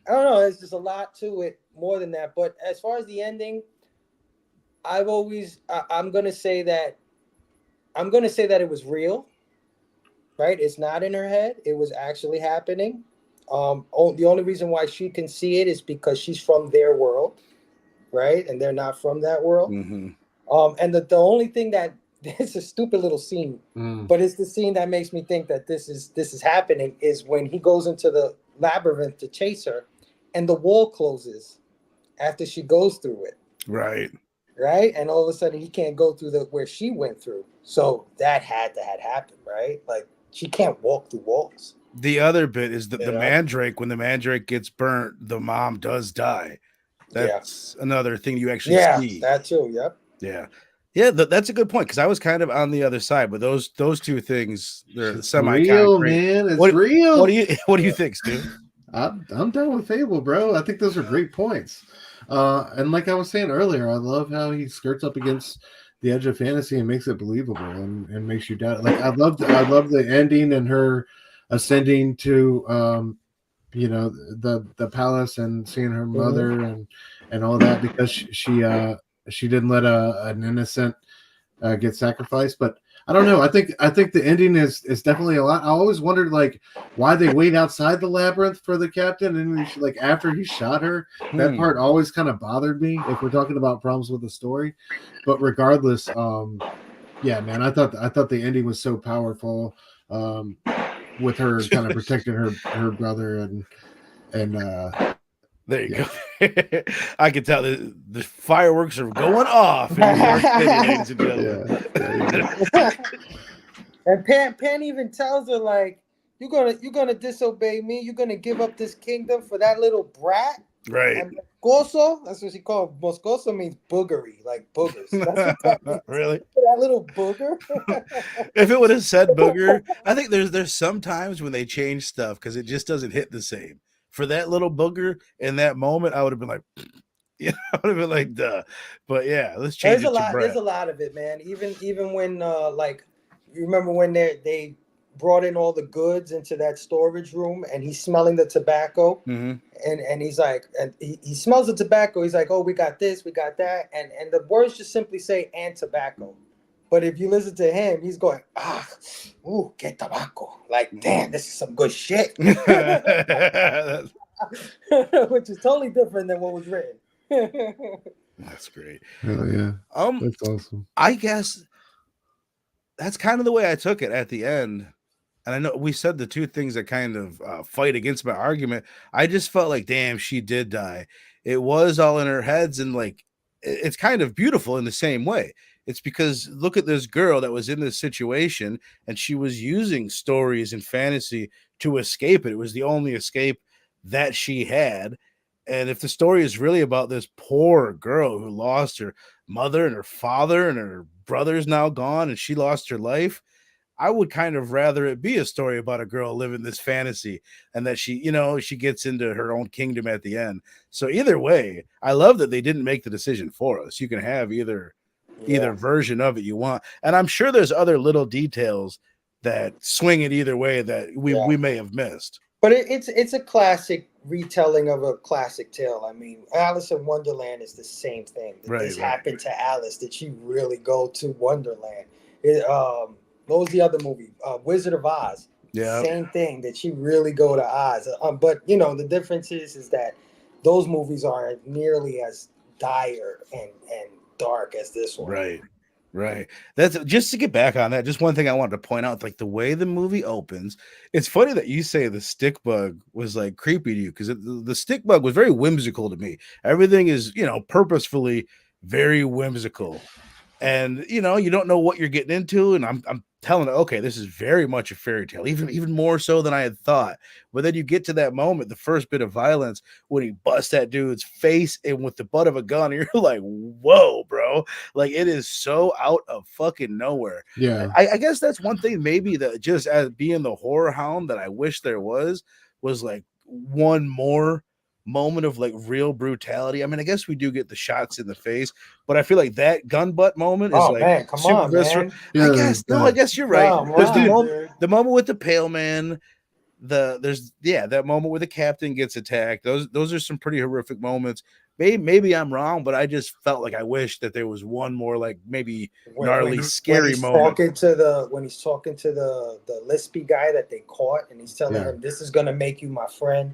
don't know. There's just a lot to it, more than that. But as far as the ending, I'm gonna say that it was real. Right? It's not in her head. It was actually happening. The only reason why she can see it is because she's from their world, right? And they're not from that world. Mm-hmm. And the only thing that it's a stupid little scene, but it's the scene that makes me think that this is happening, is when he goes into the labyrinth to chase her, and the wall closes after she goes through it. Right. Right. And all of a sudden he can't go through where she went through. So that had happened, right? Like, she can't walk through walls. The other bit is that the mandrake, when the mandrake gets burnt, the mom does die. That's another thing you actually see. Yeah, that too. Yep. Yeah. Yeah, that's a good point, because I was kind of on the other side, but those two things, they're real, man. It's real. What do you think, Stu? I'm done with Fable, bro. I think those are great points. And like I was saying earlier, I love how he skirts up against the edge of fantasy and makes it believable and makes you doubt. Like I love the ending and her ascending to you know, the palace and seeing her mother and all that, because she didn't let an innocent get sacrificed. But I don't know. I think the ending is definitely a lot. I always wondered like why they wait outside the labyrinth for the captain, and like after he shot her. That part always kind of bothered me. If we're talking about problems with the story, but regardless, yeah, man, I thought the ending was so powerful. With her kind of protecting her brother and there you go. I can tell the fireworks are going off in New York City, ladies and gentlemen. Yeah. And Pan even tells her like, you're gonna disobey me. You're gonna give up this kingdom for that little brat. Right. And Moscoso, that's what she called. Moscoso means boogery, like boogers. That's what that means. Really? That little booger. If it would have said booger, I think there's some times when they change stuff because it just doesn't hit the same. For that little booger in that moment, I would have been like, yeah, I would have been like, duh. But yeah, let's change There's it a lot. to There's Brett. a lot of it, man. Even when like, you remember when they brought in all the goods into that storage room, and he's smelling the tobacco, and he's like, and he smells the tobacco. He's like, oh, we got this, we got that, and the words just simply say "and tobacco." But if you listen to him, he's going, ooh, que tobacco. Like, damn, this is some good shit. Which is totally different than what was written. That's great. Oh yeah. That's awesome. I guess that's kind of the way I took it at the end. And I know we said the two things that kind of fight against my argument. I just felt like, damn, she did die. It was all in her heads, and like, it's kind of beautiful in the same way. It's because look at this girl that was in this situation, and she was using stories and fantasy to escape it. It was the only escape that she had. And if the story is really about this poor girl who lost her mother and her father, and her brother's now gone, and she lost her life, I would kind of rather it be a story about a girl living this fantasy, and that she, she gets into her own kingdom at the end. So either way, I love that they didn't make the decision for us. You can have either version of it you want. And I'm sure there's other little details that swing it either way that we may have missed. But it's a classic retelling of a classic tale. I mean, Alice in Wonderland is the same thing. This happened to Alice. Did she really go to Wonderland? What was the other movie? Wizard of Oz. Yeah. Same thing. Did she really go to Oz? But the difference is that those movies aren't nearly as dire and dark as this one. Right. That's just to get back on that. Just one thing I wanted to point out, like the way the movie opens. It's funny that you say the stick bug was like creepy to you, because the stick bug was very whimsical to me. Everything is, purposefully very whimsical. And you don't know what you're getting into, and I'm telling it, okay, this is very much a fairy tale, even more so than I had thought. But then you get to that moment, the first bit of violence, when he busts that dude's face and with the butt of a gun, and you're like, whoa, bro, like it is so out of fucking nowhere. Yeah, I guess that's one thing maybe that just as being the horror hound that I wish there was like one more moment of like real brutality. I mean, I guess we do get the shots in the face, but I feel like that gun butt moment is man, come on, visceral. man. I guess I guess you're right. There's the moment with the pale man. That moment where the captain gets attacked. Those are some pretty horrific moments. Maybe I'm wrong, but I just felt like I wish that there was one more like maybe gnarly, scary moment. When he's talking to the lispy guy that they caught, and he's telling him, "This is gonna make you my friend.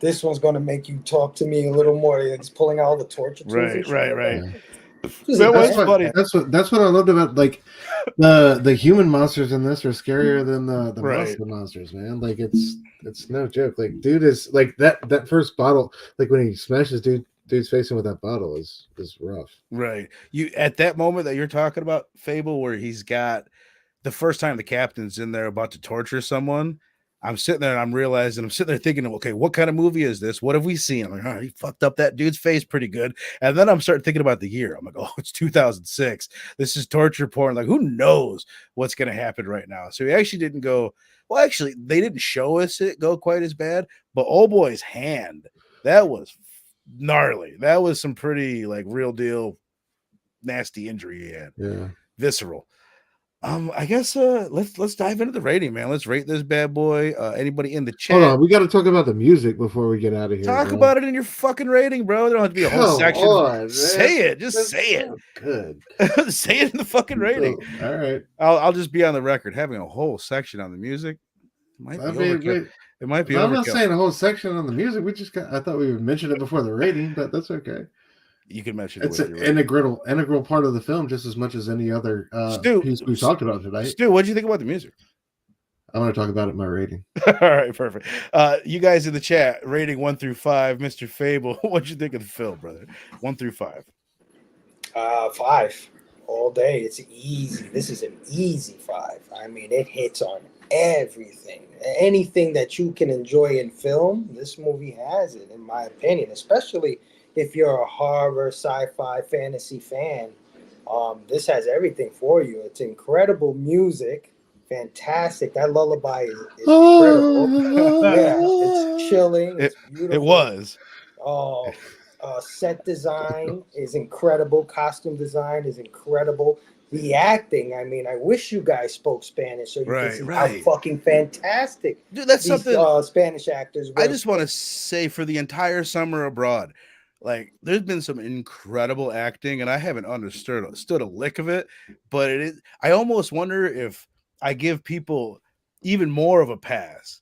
This one's gonna make you talk to me a little more." He's pulling out all the torture tools. Right. That was funny. That's what I loved about like the human monsters in this are scarier than the monster monsters, man. Like it's no joke. Like dude is like that first bottle, like when he smashes dude's face in with that bottle is rough. Right. You at that moment that you're talking about, Fable, where he's got the first time the captain's in there about to torture someone. I'm sitting there and I'm sitting there thinking, okay, what kind of movie is this? What have we seen? I'm like, oh, he fucked up that dude's face pretty good. And then I'm starting thinking about the year. I'm like, oh, it's 2006. This is torture porn. Like, who knows what's going to happen right now? So he actually didn't go. Well, actually, they didn't show us it go quite as bad. But old boy's hand, that was gnarly. That was some pretty like real deal nasty injury he had. Yeah. Visceral. I guess let's dive into the rating, man. Let's rate this bad boy. Anybody in the chat? Hold on, we got to talk about the music before we get out of here. Talk bro. about it in your fucking rating, bro. There don't have to be a whole section. On, say it. Just say it. Good. Say it in the fucking rating. All right. I'll just be on the record. Having a whole section on the music might be overkill. It might be I'm overkill. not saying a whole section on the music. I thought we would mention it before the rating, but that's okay. You can mention it's an integral part of the film just as much as any other piece we talked about tonight. Stu, what did you think about the music? I want to talk about it in my rating. All right, perfect. You guys in the chat, rating 1 through 5, Mr. Fable. What'd you think of the film, brother? 1 through 5. 5 all day. It's easy. This is an easy 5. I mean, it hits on everything. Anything that you can enjoy in film, this movie has it, in my opinion, especially if you're a horror, sci-fi, fantasy fan. This has everything for you. It's incredible music. Fantastic. That lullaby is incredible. Yeah, it's chilling. It's beautiful. It was. Set design is incredible. Costume design is incredible. The acting, I mean, I wish you guys spoke Spanish so you can see how fucking fantastic. Dude, that's these, something Spanish actors were. I just want to say, for the entire summer abroad, like, there's been some incredible acting, and I haven't understood a lick of it. But I almost wonder if I give people even more of a pass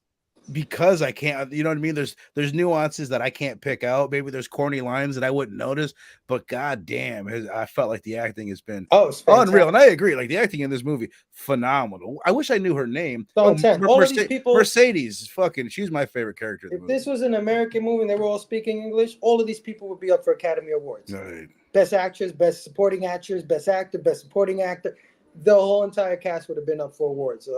because I can't, you know what I mean? There's nuances that I can't pick out. Maybe there's corny lines that I wouldn't notice, but goddamn, I felt like the acting has been unreal. And I agree, like the acting in this movie, phenomenal. I wish I knew her name. All of these people, Mercedes, she's my favorite character. If this was an American movie and they were all speaking English, all of these people would be up for Academy Awards. Right. Best actress, best supporting actress, best actor, best supporting actor. The whole entire cast would have been up for awards.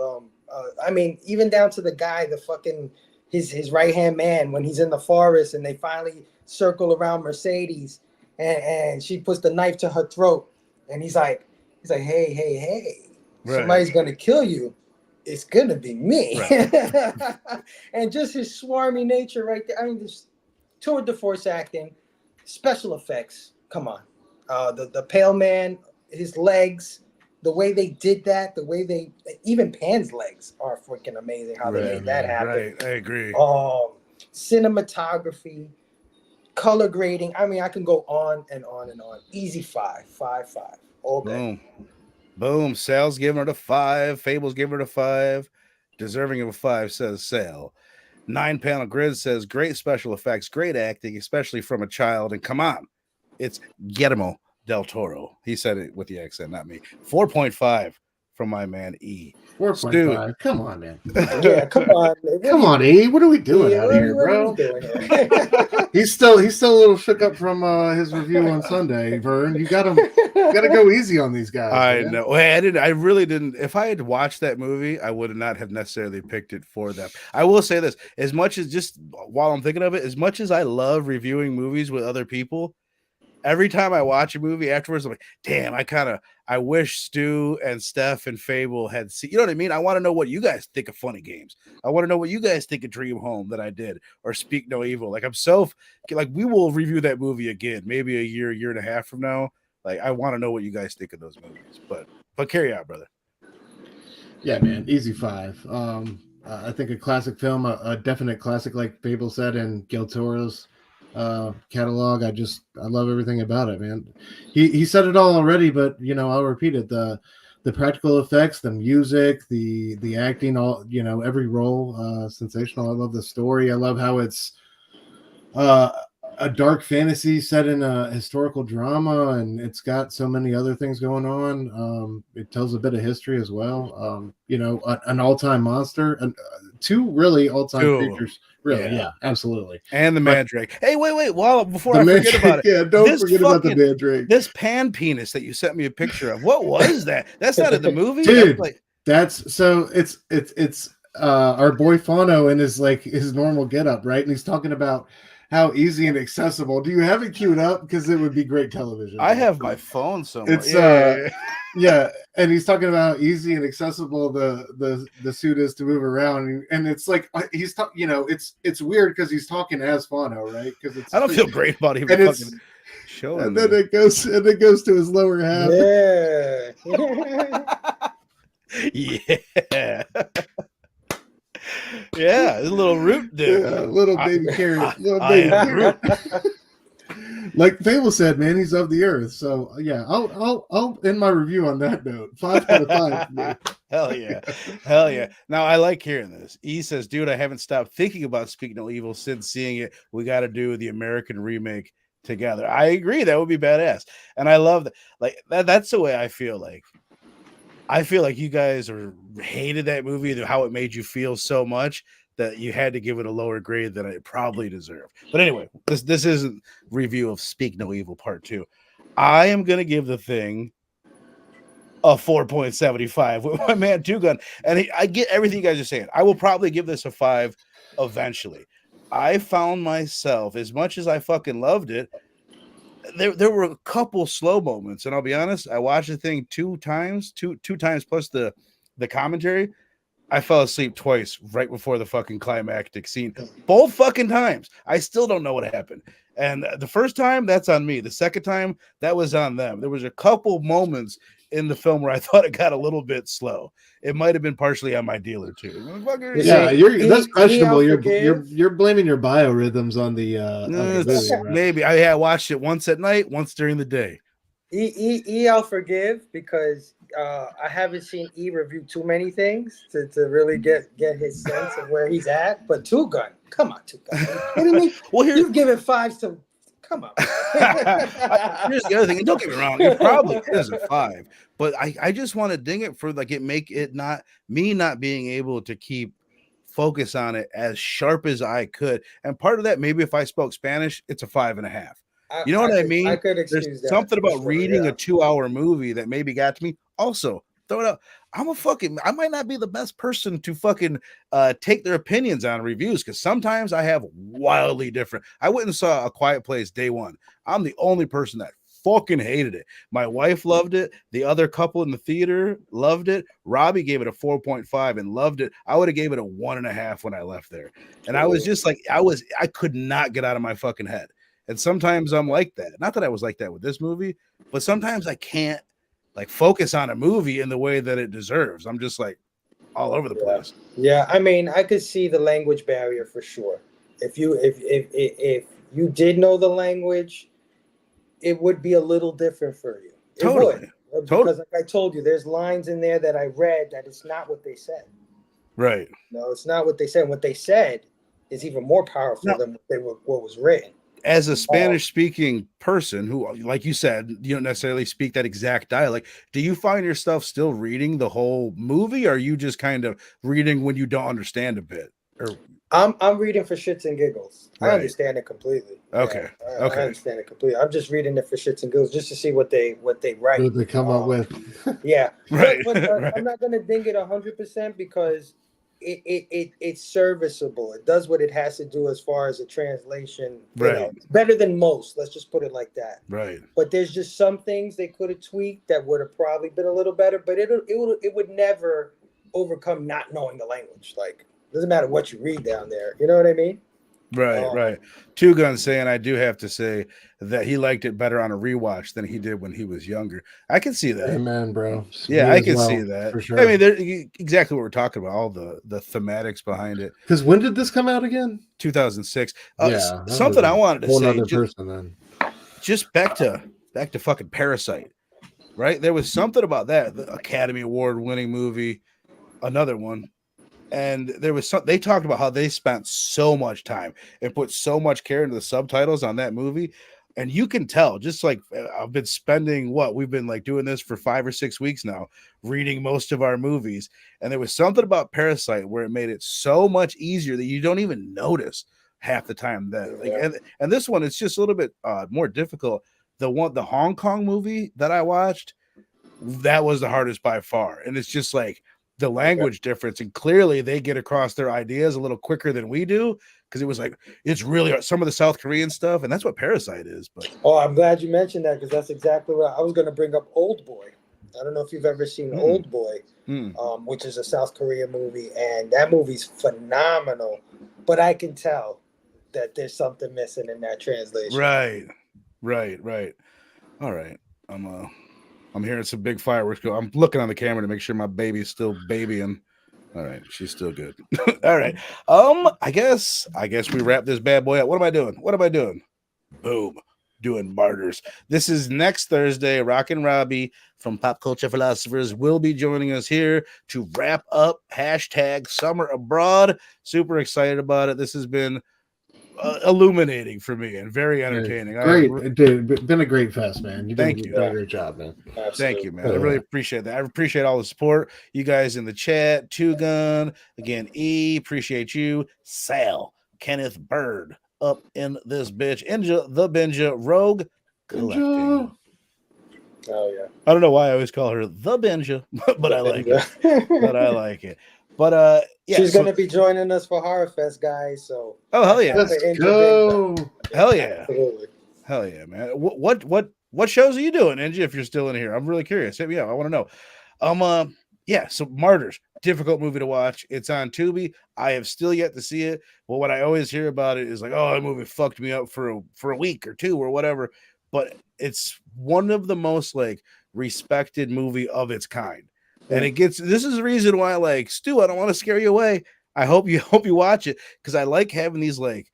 I mean, even down to the guy, the fucking his right hand man, when he's in the forest and they finally circle around Mercedes, and she puts the knife to her throat, and he's like, hey, somebody's gonna kill you. It's gonna be me. Right. And just his swarmy nature right there. I mean, this tour de force acting, special effects. Come on, the pale man, his legs. The way they did that, even Pan's legs are freaking amazing. How they made that happen. Right, I agree. Cinematography, color grading. I mean, I can go on and on and on. Easy 5, all day. Boom. Sal's giving it a 5. Fable's giving it a 5. Deserving of a 5 says Sal. 9-panel grid says great special effects, great acting, especially from a child. And come on, it's Guillermo del Toro. He said it with the accent, not me. 4.5 from my man E. 4.5. Come on, man. Yeah, come on. Come on, E. What are we doing out here, bro? He's still a little shook up from his review on Sunday, Vern. You gotta go easy on these guys. I know. I really didn't. If I had watched that movie, I would not have necessarily picked it for them. I will say this: as much as, just while I'm thinking of it, as much as I love reviewing movies with other people, every time I watch a movie afterwards, I'm like, damn, I wish Stu and Steph and Fable had seen, you know what I mean? I want to know what you guys think of Funny Games. I want to know what you guys think of Dream Home that I did, or Speak No Evil. Like, we will review that movie again, maybe a year and a half from now. Like, I want to know what you guys think of those movies, but carry on, brother. Yeah, man. Easy 5. I think a classic film, a definite classic, like Fable said, and Del Toro's catalog. I love everything about it, man. He said it all already, but I'll repeat it. The practical effects, the music, the acting, all every role, sensational. I love the story. I love how it's a dark fantasy set in a historical drama, and it's got so many other things going on. It tells a bit of history as well. An all-time monster, and 2 really all-time creatures. Really, yeah, absolutely. And the Mandrake. Hey, wait. Before I forget about it. Yeah, don't forget about the Mandrake. This pan penis that you sent me a picture of. What was that? That's not in the movie? Dude, it's our boy Fano in his normal getup, right? And he's talking about how easy and accessible. Do you have it queued up? Because it would be great television. I have my phone somewhere. It's yeah, and he's talking about how easy and accessible the suit is to move around, and it's like he's talking. It's weird because he's talking as Fano, right? Because I don't feel great about him fucking showing. And then it goes to his lower half. Yeah. Yeah. Yeah, a little root dick. Yeah, little baby carrot, little I baby am carrot. Like Fable said, man, he's of the earth. So yeah, I'll end my review on that note. 5 out of 5 for me. Hell yeah. Hell yeah. Now I like hearing this. E says, dude, I haven't stopped thinking about Speak No Evil since seeing it. We got to do the American remake together. I agree. That would be badass. And I love that. Like that's the way I feel like. I feel like you guys hated that movie, how it made you feel so much that you had to give it a lower grade than it probably deserved. But anyway, this isn't review of Speak No Evil Part 2. I am gonna give the thing a 4.75 with my man Two Gun. And I get everything you guys are saying. I will probably give this a 5 eventually. I found myself, as much as I fucking loved it, there were a couple slow moments, and I'll be honest, I watched the thing two times plus the commentary. I fell asleep twice right before the fucking climactic scene. Both fucking times. I still don't know what happened. And the first time, that's on me. The second time, that was on them. There was a couple moments in the film where I thought it got a little bit slow. It might have been partially on my dealer too. Yeah, that's questionable. You're blaming your biorhythms on the movie, right? Maybe I watched it once at night, once during the day. I'll forgive because I haven't seen E review too many things to really get his sense of where he's at. But Two Gun, come on, Two Gun, are you kidding me? Well, you've given 5s to. Come on. Here's the other thing, and don't get me wrong, it probably is a 5, but I just want to ding it for like make it not being able to keep focus on it as sharp as I could. And part of that, maybe if I spoke Spanish, it's a 5.5. You know what I mean? I could excuse There's that. Something about reading a 2-hour movie that maybe got to me. Also, throw it out. I might not be the best person to fucking take their opinions on reviews because sometimes I have wildly different. I went and saw A Quiet Place day one. I'm the only person that fucking hated it. My wife loved it. The other couple in the theater loved it. Robbie gave it a 4.5 and loved it. I would have gave it a 1.5 when I left there. And I was just like, I could not get out of my fucking head. And sometimes I'm like that. Not that I was like that with this movie, but sometimes I can't like focus on a movie in the way that it deserves. I'm just like all over the place. Yeah, I mean, I could see the language barrier for sure. If you did know the language, it would be a little different for you. It totally. Would. Because like I told you, there's lines in there that I read that it's not what they said. Right. No, it's not what they said. What they said is even more powerful than what was written. As a Spanish-speaking person who, like you said, you don't necessarily speak that exact dialect, do you find yourself still reading the whole movie, or are you just kind of reading when you don't understand a bit? Or I'm reading for shits and giggles. Right. I understand it completely. Okay. Yeah, I understand it completely. I'm just reading it for shits and giggles just to see what they write. What they come up with. Yeah. Right. But right. I'm not gonna ding it 100% because it's serviceable. It does what it has to do as far as a translation. Right. It's better than most. Let's just put it like that. Right. But there's just some things they could have tweaked that would have probably been a little better. But it would never overcome not knowing the language. Like, it doesn't matter what you read down there. You know what I mean? Right, right. Two Guns saying, I do have to say that he liked it better on a rewatch than he did when he was younger. I can see that. Amen, bro. Yeah, I can see that. For sure. I mean, exactly what we're talking about, all the thematics behind it. Because when did this come out again? 2006. Yeah. Something I wanted to say. Just back to fucking Parasite, right? There was something about that. The Academy Award winning movie, another one. And there was they talked about how they spent so much time and put so much care into the subtitles on that movie. And you can tell, just like I've been spending we've been like doing this for 5 or 6 weeks now, reading most of our movies. And there was something about Parasite where it made it so much easier that you don't even notice half the time that and this one, it's just a little bit more difficult. The Hong Kong movie that I watched, that was the hardest by far. And it's just like the language difference, and clearly they get across their ideas a little quicker than we do, because it was like it's really some of the South Korean stuff, and that's what Parasite is. But I'm glad you mentioned that, because that's exactly what I was going to bring up. Old Boy. I don't know if you've ever seen Old Boy, which is a South Korean movie, and that movie's phenomenal. But I can tell that there's something missing in that translation. Right. All right, I'm I'm hearing some big fireworks go. I'm looking on the camera to make sure my baby's still babying. All right, she's still good. All right. I guess we wrap this bad boy up. What am I doing? Boom. Doing Martyrs. This is next Thursday. Rockin' Robbie from Pop Culture Philosophers will be joining us here to wrap up #Summer Abroad. Super excited about it. This has been illuminating for me and very entertaining. Great, dude. Been a great fest, man. You've done a great job, man. Absolutely. Thank you, man. I really appreciate that. I appreciate all the support. You guys in the chat. Two Gun again. Appreciate you. Sal, Kenneth Bird up in this bitch. Inja the Benja Rogue Collecting. Oh yeah. I don't know why I always call her the Benja, but I like it. But yeah, she's gonna be joining us for Horror Fest, guys. So hell yeah, let's go. Hell yeah, absolutely. Hell yeah, man. What shows are you doing, Angie? If you're still in here, I'm really curious. Hit me up. I want to know. Yeah. So Martyrs, difficult movie to watch. It's on Tubi. I have still yet to see it. But what I always hear about it is like, oh, that movie fucked me up for a week or two or whatever. But it's one of the most like respected movie of its kind. And this is the reason why, like, Stu, I don't want to scare you away. I hope you watch it because I like having these, like,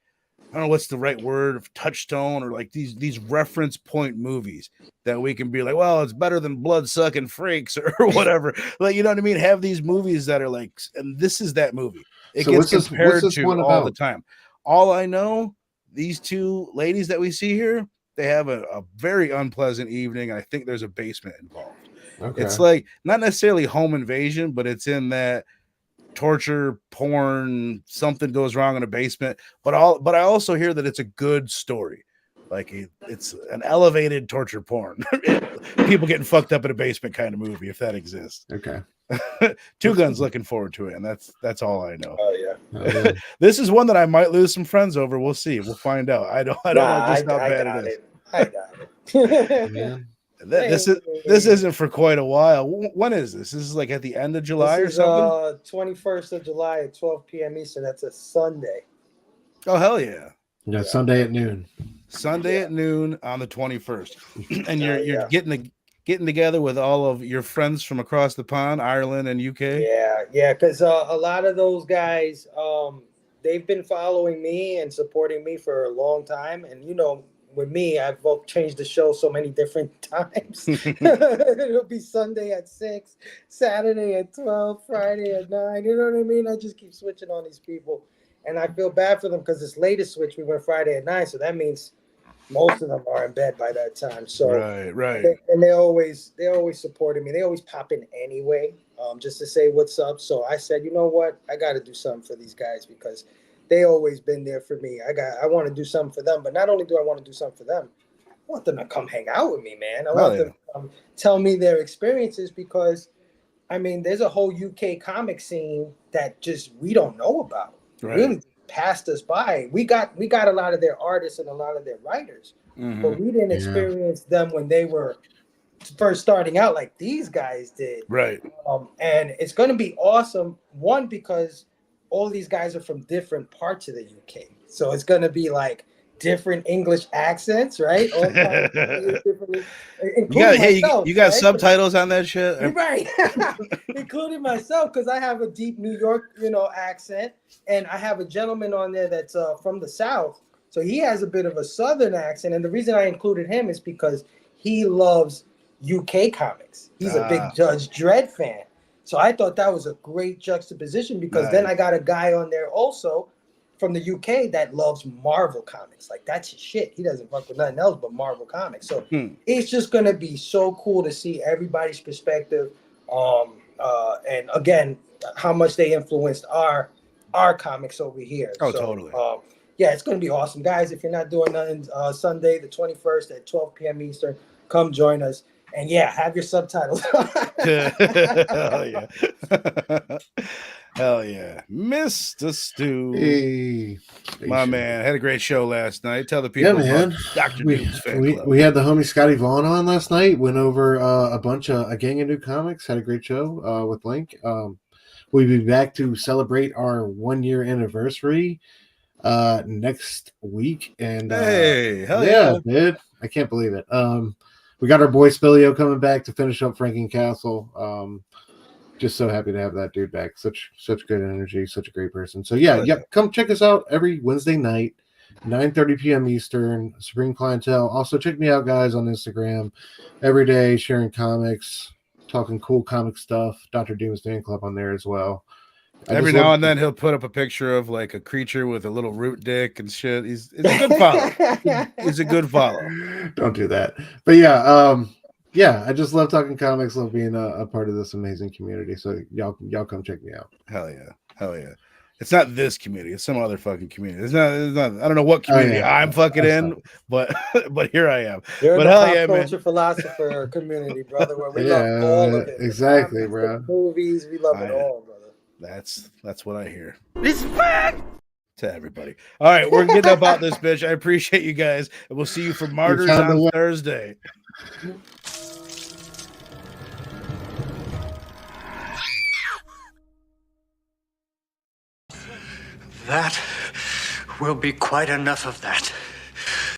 I don't know what's the right word, touchstone, or like these reference point movies that we can be like, well, it's better than blood sucking freaks or whatever. Like, you know what I mean? Have these movies that are like, and this is that movie. It gets compared to all the time. All I know, these two ladies that we see here, they have a very unpleasant evening. I think there's a basement involved. Okay. It's like not necessarily home invasion, but it's in that torture porn, something goes wrong in a basement. But I also hear that it's a good story. Like it's an elevated torture porn. People getting fucked up in a basement kind of movie, if that exists. Okay. Two Guns looking forward to it, and that's all I know. Oh yeah. This is one that I might lose some friends over. We'll see. We'll find out. I don't know just how bad it is. I got it. Yeah. This isn't for quite a while. When is this? This is like at the end of July or something? 21st of July at 12 p.m. Eastern. That's a Sunday. Oh, hell yeah. Yeah, Sunday at noon. Sunday at noon on the 21st. And you're getting together with all of your friends from across the pond, Ireland and UK? Yeah, because a lot of those guys, they've been following me and supporting me for a long time. And, you know, with me, I've changed the show so many different times. It'll be Sunday at 6, Saturday at 12, Friday at 9. You know what I mean? I just keep switching on these people. And I feel bad for them because this latest switch, we went Friday at 9. So that means most of them are in bed by that time. So right. They always supported me. They always pop in anyway, just to say what's up. So I said, you know what? I got to do something for these guys because they always been there for me. I want to do something for them, but not only do I want to do something for them, I want them to come hang out with me, man. I want them to tell me their experiences because, I mean, there's a whole UK comic scene that just we don't know about. Right. Really passed us by. We got a lot of their artists and a lot of their writers, but we didn't experience them when they were first starting out like these guys did. Right. And it's going to be awesome. One, because all these guys are from different parts of the UK. So it's going to be like different English accents, right? All you got subtitles on that shit? Right. Including myself, because I have a deep New York, accent. And I have a gentleman on there that's from the South. So he has a bit of a Southern accent. And the reason I included him is because he loves UK comics. He's a big Judge Dredd fan. So I thought that was a great juxtaposition because then I got a guy on there also from the UK that loves Marvel comics. Like that's his shit. He doesn't fuck with nothing else but Marvel comics. So it's just going to be so cool to see everybody's perspective. And again, how much they influenced our comics over here. Oh, so, totally. Yeah, it's going to be awesome. Guys, if you're not doing nothing, Sunday, the 21st at 12 p.m. Eastern, come join us. And yeah, have your subtitles. Hell yeah. Hell yeah. Mr. Stu. Hey. My man. Had a great show last night. Tell the people man. Dr. Doom's fan club. We had the homie Scotty Vaughn on last night. Went over a gang of new comics. Had a great show with Link. We'll be back to celebrate our 1-year anniversary next week. And hey, hell yeah, dude. I can't believe it. We got our boy Spilio coming back to finish up Franken Castle. Just so happy to have that dude back. Such good energy, such a great person. So yeah, come check us out every Wednesday night, 9:30 p.m. Eastern, Supreme Clientele. Also check me out, guys, on Instagram every day, sharing comics, talking cool comic stuff. Dr. Doom's Fan Club on there as well. Every now and then he'll put up a picture of like a creature with a little root dick and shit. It's a good follow. It's a good follow. Don't do that. But yeah, I just love talking comics, love being a part of this amazing community. So y'all come check me out. Hell yeah. It's not this community, it's some other fucking community. It's not I don't know what community I'm fucking in, but here I am. You're but in the hell pop yeah, culture man. philosopher community, brother, where we love all of it. Exactly, comics, bro. Movies, we love it all, brother. That's what I hear. Respect to everybody. All right, we're getting about this bitch. I appreciate you guys, and we'll see you for Martyrs on Thursday. That will be quite enough of that.